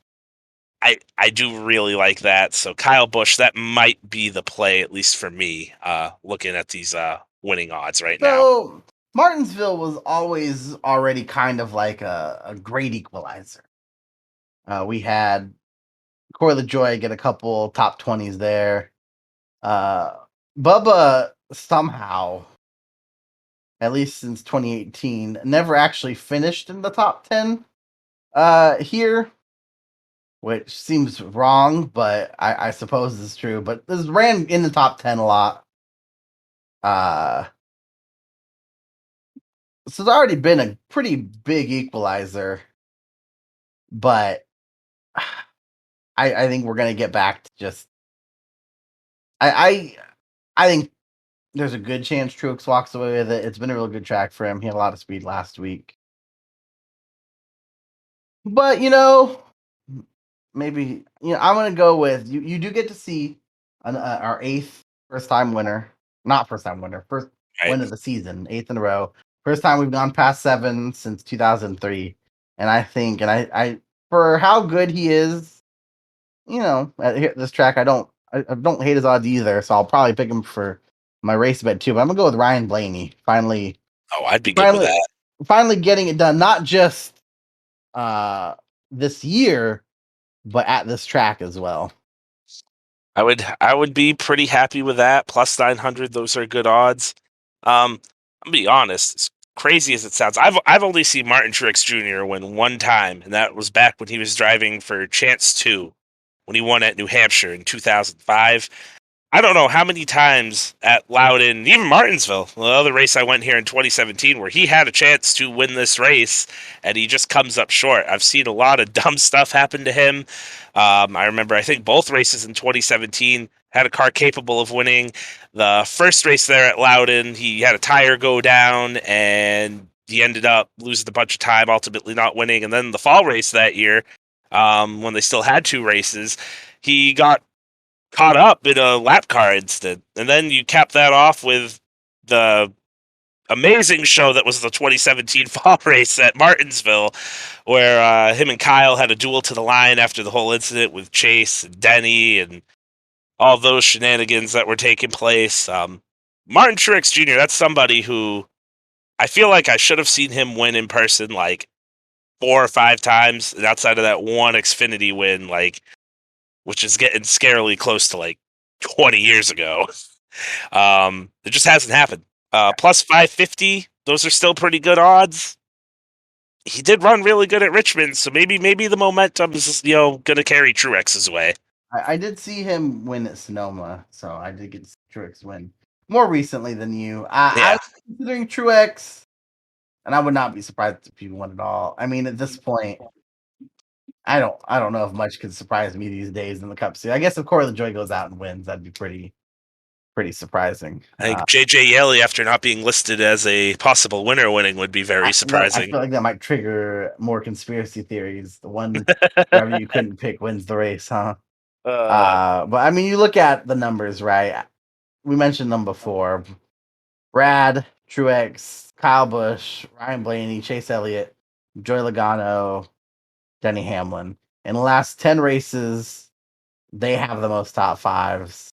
I do really like that. So Kyle Busch, that might be the play, at least for me, looking at these winning odds right now. So Martinsville was always already kind of like a great equalizer. We had Corey LaJoy get a couple top 20s there. Uh, Bubba somehow, at least since 2018, never actually finished in the top 10 here, which seems wrong, but I suppose it's true. But this ran in the top 10 a lot. Uh, so it's already been a pretty big equalizer, but I think we're gonna get back to just I I think there's a good chance Truex walks away with it. It's been a real good track for him. He had a lot of speed last week. But maybe I'm gonna go with you. You do get to see our eighth first time winner, not first time winner, first Right. win of the season, eighth in a row. First time we've gone past 7 since 2003, and I think, and I for how good he is, at this track, I don't hate his odds either. So I'll probably pick him for my race bet too. But I'm gonna go with Ryan Blaney. Oh, I'd be good with Finally, that. finally getting it done. Not just uh this year, but at this track as well. I would be pretty happy with that. Plus 900, those are good odds. I'll be honest, as crazy as it sounds, I've only seen Martin Truex Jr. win one time, and that was back when he was driving for Chance 2 when he won at New Hampshire in 2005. I don't know how many times at Loudon, even Martinsville, the other race I went here in 2017, where he had a chance to win this race and he just comes up short. I've seen a lot of dumb stuff happen to him. I remember, I think both races in 2017 had a car capable of winning. The first race there at Loudon, he had a tire go down and he ended up losing a bunch of time, ultimately not winning. And then the fall race that year, when they still had 2 races, he got caught up in a lap car incident. And then you cap that off with the amazing show that was the 2017 fall race at Martinsville, where him and Kyle had a duel to the line after the whole incident with Chase and Denny and all those shenanigans that were taking place. Martin Truex Jr., that's somebody who I feel like I should have seen him win in person like 4 or 5 times. And outside of that one Xfinity win, like, which is getting scarily close to like 20 years ago. It just hasn't happened. Plus 550, those are still pretty good odds. He did run really good at Richmond, so maybe the momentum is going to carry Truex's way. I did see him win at Sonoma, so I did get to see Truex win more recently than you. I Yeah, was considering Truex, and I would not be surprised if he won it all. I mean, at this point, I don't know if much could surprise me these days in the Cup Series. I guess if Corey LaJoy goes out and wins, that'd be pretty surprising. I think JJ Yeley, after not being listed as a possible winner winning, would be very I surprising. feel like that might trigger more conspiracy theories. The one driver you couldn't pick wins the race, huh? But I mean, you look at the numbers, right? We mentioned them before. Brad, Truex, Kyle Busch, Ryan Blaney, Chase Elliott, Joey Logano, Denny Hamlin. In the last 10 races, they have the most top fives.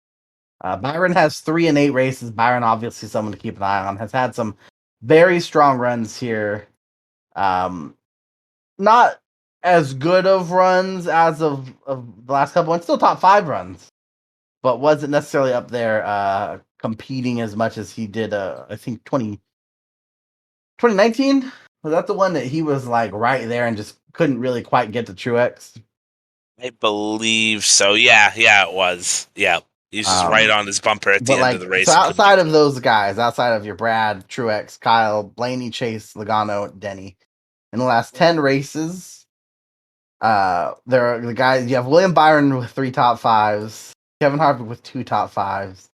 Byron has 3 and 8 races. Byron, obviously, someone to keep an eye on, has had some very strong runs here. Not as good of runs as of the last couple ones. Still top 5 runs, but wasn't necessarily up there competing as much as he did. I think 2019 was that the one that he was like right there and just couldn't really quite get to Truex. I believe so. Yeah, it was. Yeah, he's just right on his bumper at the end of the race. So outside of those guys, outside of your Brad, Truex, Kyle, Blaney, Chase, Logano, Denny, in the last 10 races, there are the guys. You have William Byron with 3 top 5s, Kevin Harvick with 2 top 5s,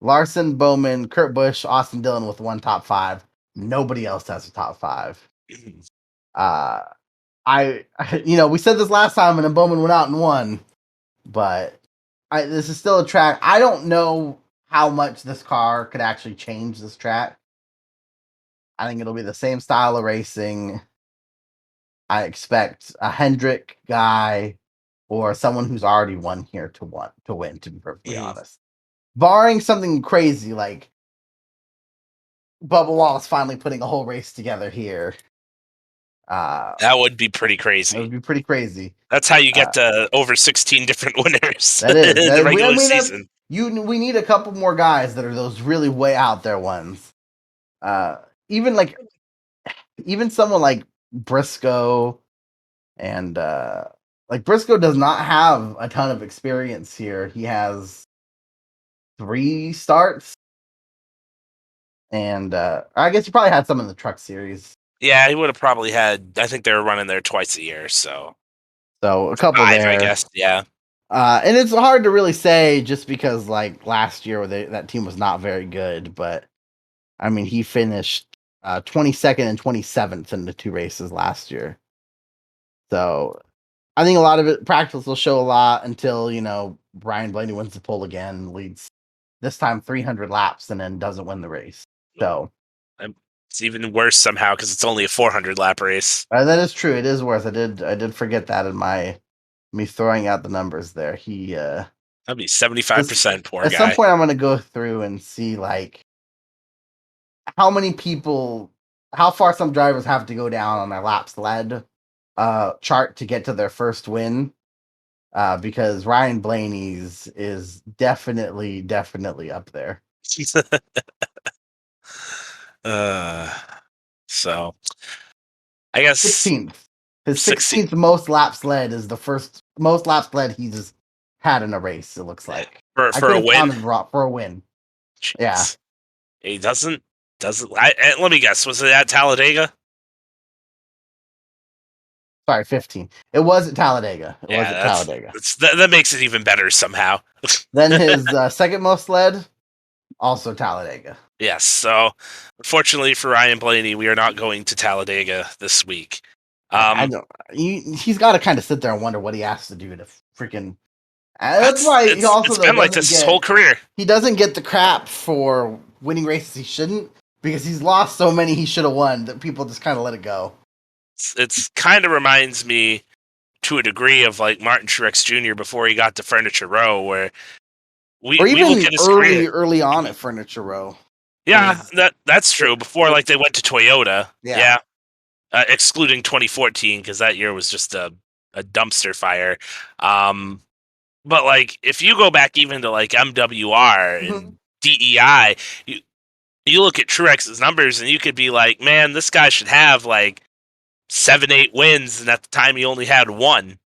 Larson, Bowman, Kurt Busch, Austin Dillon with 1 top 5. Nobody else has a top 5. We said this last time, and then Bowman went out and won, but this is still a track. I don't know how much this car could actually change this track. I think it'll be the same style of racing. I expect a Hendrick guy or someone who's already won here to win, to be perfectly honest. Barring something crazy like Bubba Wallace finally putting a whole race together here. That would be pretty crazy. It would be pretty crazy. That's how you get to over 16 different winners That is in the regular season. We need a couple more guys that are those really way out there ones. Even someone like Briscoe, and Briscoe does not have a ton of experience here. He has 3 starts, and I guess he probably had some in the Truck Series. Yeah, he would have probably had. I think they were running there twice a year, so a couple 5, there, I guess. Yeah. And it's hard to really say just because last year that team was not very good, but I mean he finished 22nd and 27th in the 2 races last year. So I think a lot of practice will show a lot until Ryan Blaney wins the pole again, leads this time 300 laps, and then doesn't win the race. So it's even worse somehow because it's only a 400 lap race. That is true. It is worse. I did forget that in me throwing out the numbers there. That'd be 75%. Poor guy. At some point, I'm going to go through and see how far some drivers have to go down on their laps led chart to get to their first win. Because Ryan Blaney's is definitely up there. So I guess 16th. His 16th most laps led is the first most laps led he's had in a race. It looks like for a win. For a win. Jeez. Yeah. He doesn't. Let me guess. Was it at Talladega? Sorry, 15. It was at Talladega. Talladega. That makes it even better somehow. Then his second most led, also Talladega. Yes. So, unfortunately for Ryan Blaney, we are not going to Talladega this week. He's got to kind of sit there and wonder what he has to do to freaking. That's why he also it's been like this his whole career. He doesn't get the crap for winning races he shouldn't, because he's lost so many he should have won that people just kind of let it go. It's kind of reminds me to a degree of Martin Truex Jr. before he got to Furniture Row, where we look at his early on at Furniture Row. Yeah, that's true. Before they went to Toyota. Yeah. Excluding 2014 because that year was just a dumpster fire. But if you go back even to MWR and DEI, you look at Truex's numbers and you could be like, man, this guy should have 7-8 wins, and at the time he only had 1.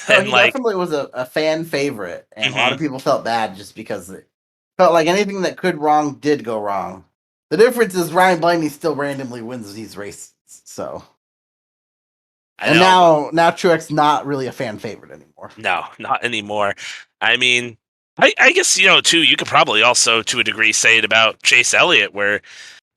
And he definitely was a fan favorite, and a lot of people felt bad just because it felt like anything that could wrong did go wrong. The difference is Ryan Blaney still randomly wins these races, so I And know. now Truex not really a fan favorite anymore. No, not anymore. I mean, I guess, too, you could probably also, to a degree, say it about Chase Elliott, where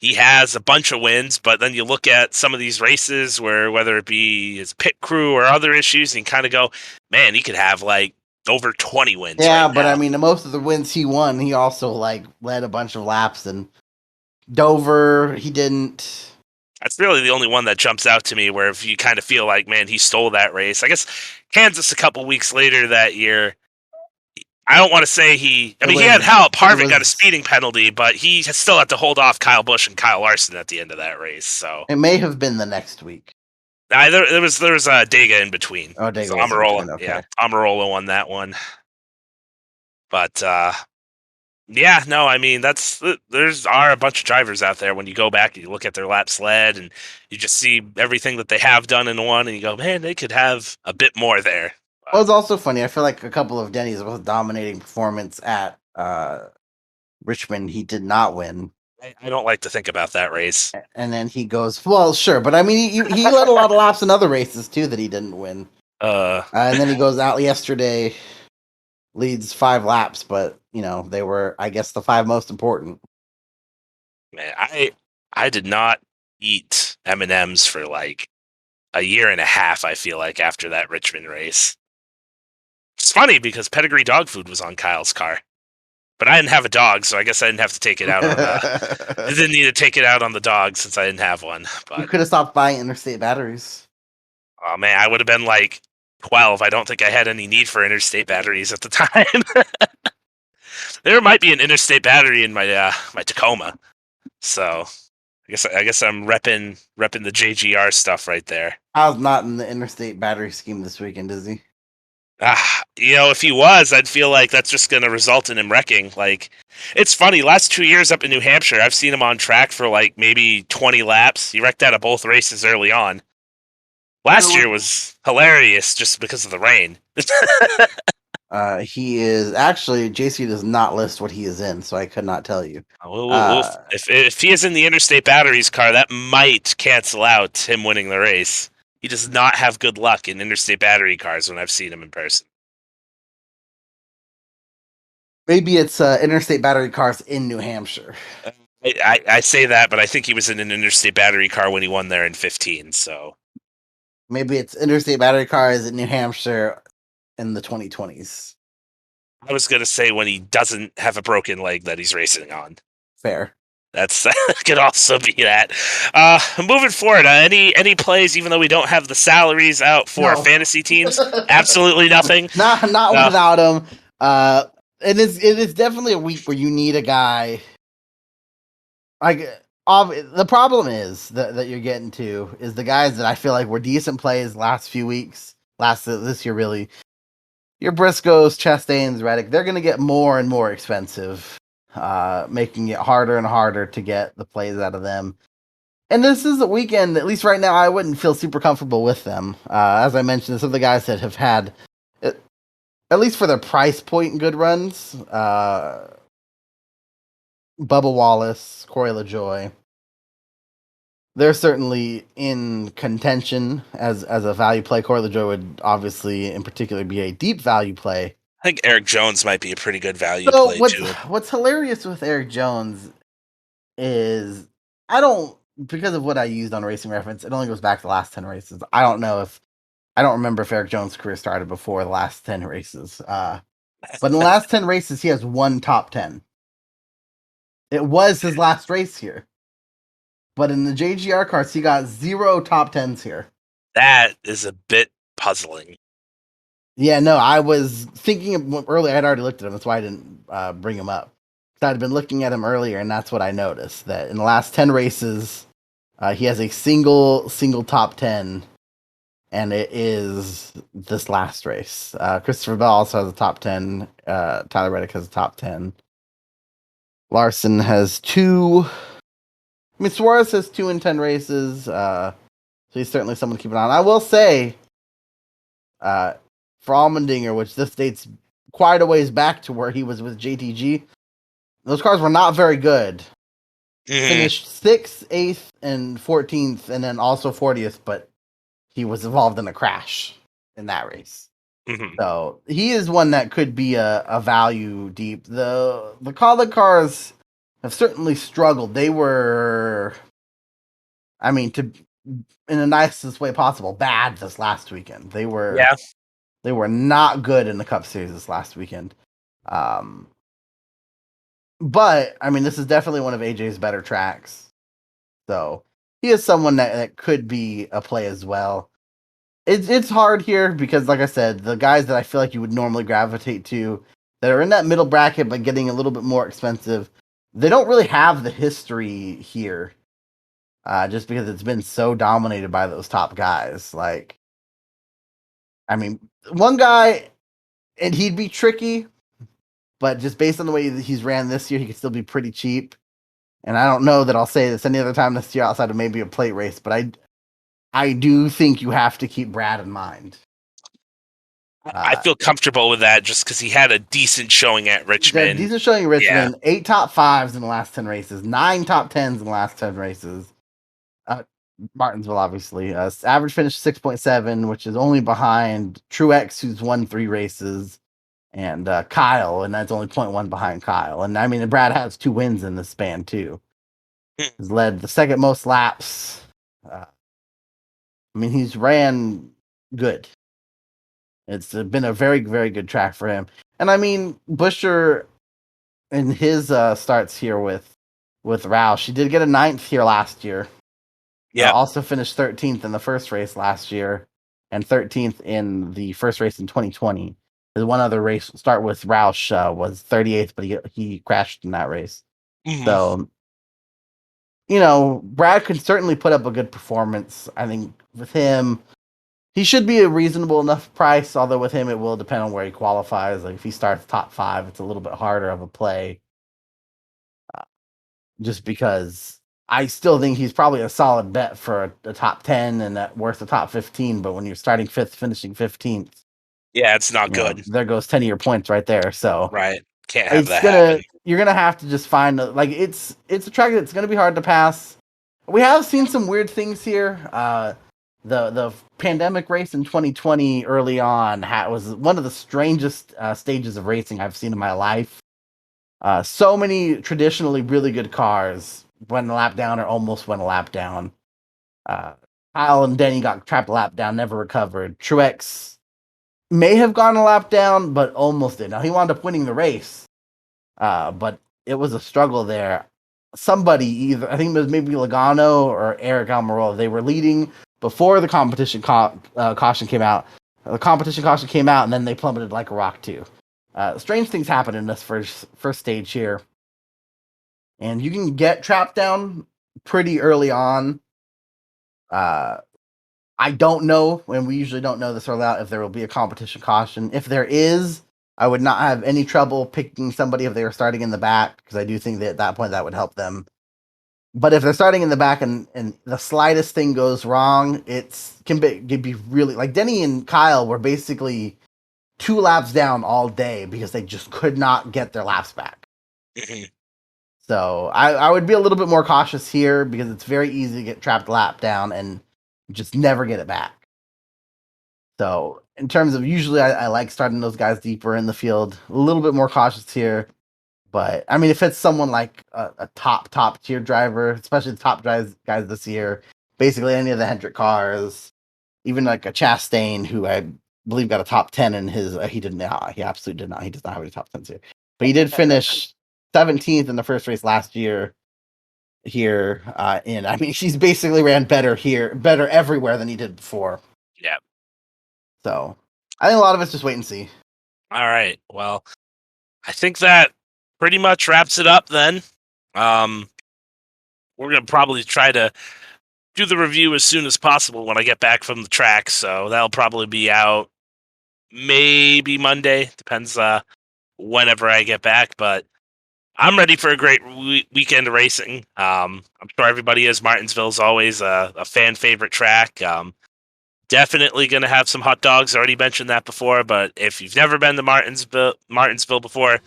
he has a bunch of wins, but then you look at some of these races where, whether it be his pit crew or other issues, and kind of go, man, he could have like over 20 wins Yeah, right but now. I mean, most of the wins he won, he also like led a bunch of laps. And Dover, he didn't. That's really the only one that jumps out to me where if you kind of feel like, man, he stole that race. I guess Kansas a couple weeks later that year, I don't want to say he had help. Harvick got a speeding penalty, but he still had to hold off Kyle Busch and Kyle Larson at the end of that race. So it may have been the next week. there was a Dega in between. Oh, Dega So was in Amarola, between, okay. yeah, Amarola won that one. But yeah, no, I mean there's a bunch of drivers out there. When you go back and you look at their lap sled and you just see everything that they have done in one, and you go, man, they could have a bit more there. Well, it's also funny. I feel like a couple of Denny's with dominating performance at Richmond, he did not win. I don't like to think about that race. And then he goes, well, sure, but I mean, he led a lot of laps in other races too that he didn't win. And then he goes out yesterday, leads 5 laps, but they were, I guess, the 5 most important. Man, I did not eat M&Ms for like a year and a half. I feel like after that Richmond race. It's funny because Pedigree dog food was on Kyle's car, but I didn't have a dog, so I guess I didn't have to take it out on. I didn't need to take it out on the dog since I didn't have one. But you could have stopped buying interstate batteries. Oh man, I would have been like 12. I don't think I had any need for interstate batteries at the time. There might be an interstate battery in my my Tacoma, so I guess I'm repping the JGR stuff right there. I was not in the interstate battery scheme this weekend, is he? If he was, I'd feel like that's just going to result in him wrecking. Like, it's funny. Last 2 years up in New Hampshire, I've seen him on track for like maybe 20 laps. He wrecked out of both races early on. Last year was hilarious just because of the rain. He is actually, JC does not list what he is in, so I could not tell you. If he is in the interstate batteries car, that might cancel out him winning the race. He does not have good luck in interstate battery cars when I've seen him in person. Maybe it's interstate battery cars in New Hampshire. I say that, but I think he was in an interstate battery car when he won there in 15, so. Maybe it's interstate battery cars in New Hampshire in the 2020s. I was going to say when he doesn't have a broken leg that he's racing on. Fair. That could also be that. Moving forward, any plays, even though we don't have the salaries out for fantasy teams? Absolutely nothing. Not without him. It is definitely a week where you need a guy. Like, the problem is that you're getting to is the guys that I feel like were decent plays last few weeks, this year really. Your Briscoes, Chastains, Reddick, they're going to get more and more expensive. Making it harder and harder to get the plays out of them. And this is a weekend, at least right now, I wouldn't feel super comfortable with them. As I mentioned, some of the guys that have had, at least for their price point, good runs. Bubba Wallace, Corey LaJoy. They're certainly in contention as a value play. Corey LaJoy would obviously, in particular, be a deep value play. I think Eric Jones might be a pretty good value play, too. What's hilarious with Eric Jones is because of what I used on Racing Reference, it only goes back to the last 10 races. I don't remember if Eric Jones' career started before the last 10 races. But in the last 10 races, he has 1 top 10. It was his last race here. But in the JGR cars, he got 0 top 10s here. That is a bit puzzling. Yeah, no, I was thinking earlier. I'd already looked at him. That's why I didn't bring him up. I'd been looking at him earlier, and that's what I noticed. That in the last 10 races, he has a single top 10, and it is this last race. Christopher Bell also has a top 10. Tyler Reddick has a top 10. Larson has 2. I mean, Suarez has 2 in 10 races, so he's certainly someone to keep an eye on. I will say, for Allmendinger, which this dates quite a ways back to where he was with JTG, those cars were not very good. Finished 6th, 8th, and 14th, and then also 40th, but he was involved in a crash in that race. Mhm. So he is one that could be a value deep. The Kala cars have certainly struggled. They were, I mean, in the nicest way possible, bad this last weekend. They were not good in the Cup Series this last weekend. But I mean, this is definitely one of AJ's better tracks. So he is someone that could be a play as well. It's hard here because, like I said, the guys that I feel like you would normally gravitate to that are in that middle bracket but getting a little bit more expensive, they don't really have the history here. Just because it's been so dominated by those top guys. Like, I mean, one guy, and he'd be tricky, but just based on the way that he's ran this year, he could still be pretty cheap. And I don't know that I'll say this any other time this year outside of maybe a plate race, but I do think you have to keep Brad in mind. I feel comfortable with that just because he had a decent showing at Richmond. Decent showing at Richmond. 8 top 5s in the last 10 races. 9 top 10s in the last 10 races. Martinsville, obviously. Average finish 6.7, which is only behind Truex, who's won 3 races, and Kyle, and that's only 0.1 behind Kyle. And I mean, Brad has 2 wins in this span, too. He's led the second most laps. I mean, he's ran good. It's been a very, very good track for him. And I mean, Buescher in his starts here with Roush, he did get a 9th here last year. Yeah. Also finished 13th in the first race last year and 13th in the first race in 2020. There's one other race start with Roush was 38th, but he crashed in that race. Mm-hmm. So, you know, Brad can certainly put up a good performance. I think with him, he should be a reasonable enough price, although with him it will depend on where he qualifies. Like if he starts top 5, it's a little bit harder of a play. Just because I still think he's probably a solid bet for a top 10 and worth a top 15, but when you're starting 5th, finishing 15th. Yeah, it's not good. There goes 10 of your points right there. So right. Can't have that happen. You're going to have to just find it's a track that's going to be hard to pass. We have seen some weird things here. The pandemic race in 2020 early on was one of the strangest stages of racing I've seen in my life. So many traditionally really good cars went a lap down or almost went a lap down. Kyle and Denny got trapped a lap down, never recovered. Truex may have gone a lap down, but almost did. Now, he wound up winning the race, but it was a struggle there. Somebody, I think it was maybe Logano or Eric Almirola, they were leading before the competition caution came out. The competition caution came out, and then they plummeted like a rock, too. Strange things happen in this first stage here. And you can get trapped down pretty early on. I don't know, and we usually don't know this early out, if there will be a competition caution. If there is, I would not have any trouble picking somebody if they were starting in the back, because I do think that at that point that would help them. But if they're starting in the back and the slightest thing goes wrong, it can be really... Like, Denny and Kyle were basically 2 laps down all day because they just could not get their laps back. So I would be a little bit more cautious here because it's very easy to get trapped lap down and just never get it back. So in terms of usually I like starting those guys deeper in the field, a little bit more cautious here. But I mean, if it's someone like a top tier driver, especially the top guys this year, basically any of the Hendrick cars, even like a Chastain, who I believe got a top 10 in his, he absolutely did not. He does not have any top 10s here, but he did finish 17th in the first race last year here. And I mean, she's basically ran better everywhere than he did before. Yeah. So I think a lot of it's just wait and see. All right. Well, I think that pretty much wraps it up then. We're going to probably try to do the review as soon as possible when I get back from the track. So that'll probably be out maybe Monday. Depends whenever I get back. But I'm ready for a great weekend of racing. I'm sure everybody is. Martinsville's always a fan favorite track. Definitely going to have some hot dogs. I already mentioned that before, but if you've never been to Martinsville before,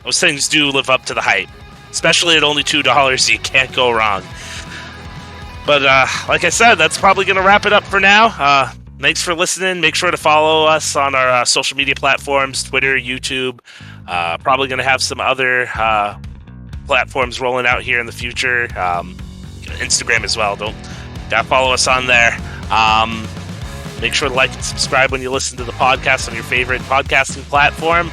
those things do live up to the hype. Especially at only $2, you can't go wrong. But like I said, that's probably going to wrap it up for now. Thanks for listening. Make sure to follow us on our social media platforms, Twitter, YouTube. Probably going to have some other platforms rolling out here in the future. Instagram as well. Gotta follow us on there. Make sure to like and subscribe when you listen to the podcast on your favorite podcasting platform.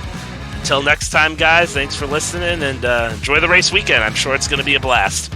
Until next time, guys, thanks for listening, and enjoy the race weekend. I'm sure it's going to be a blast.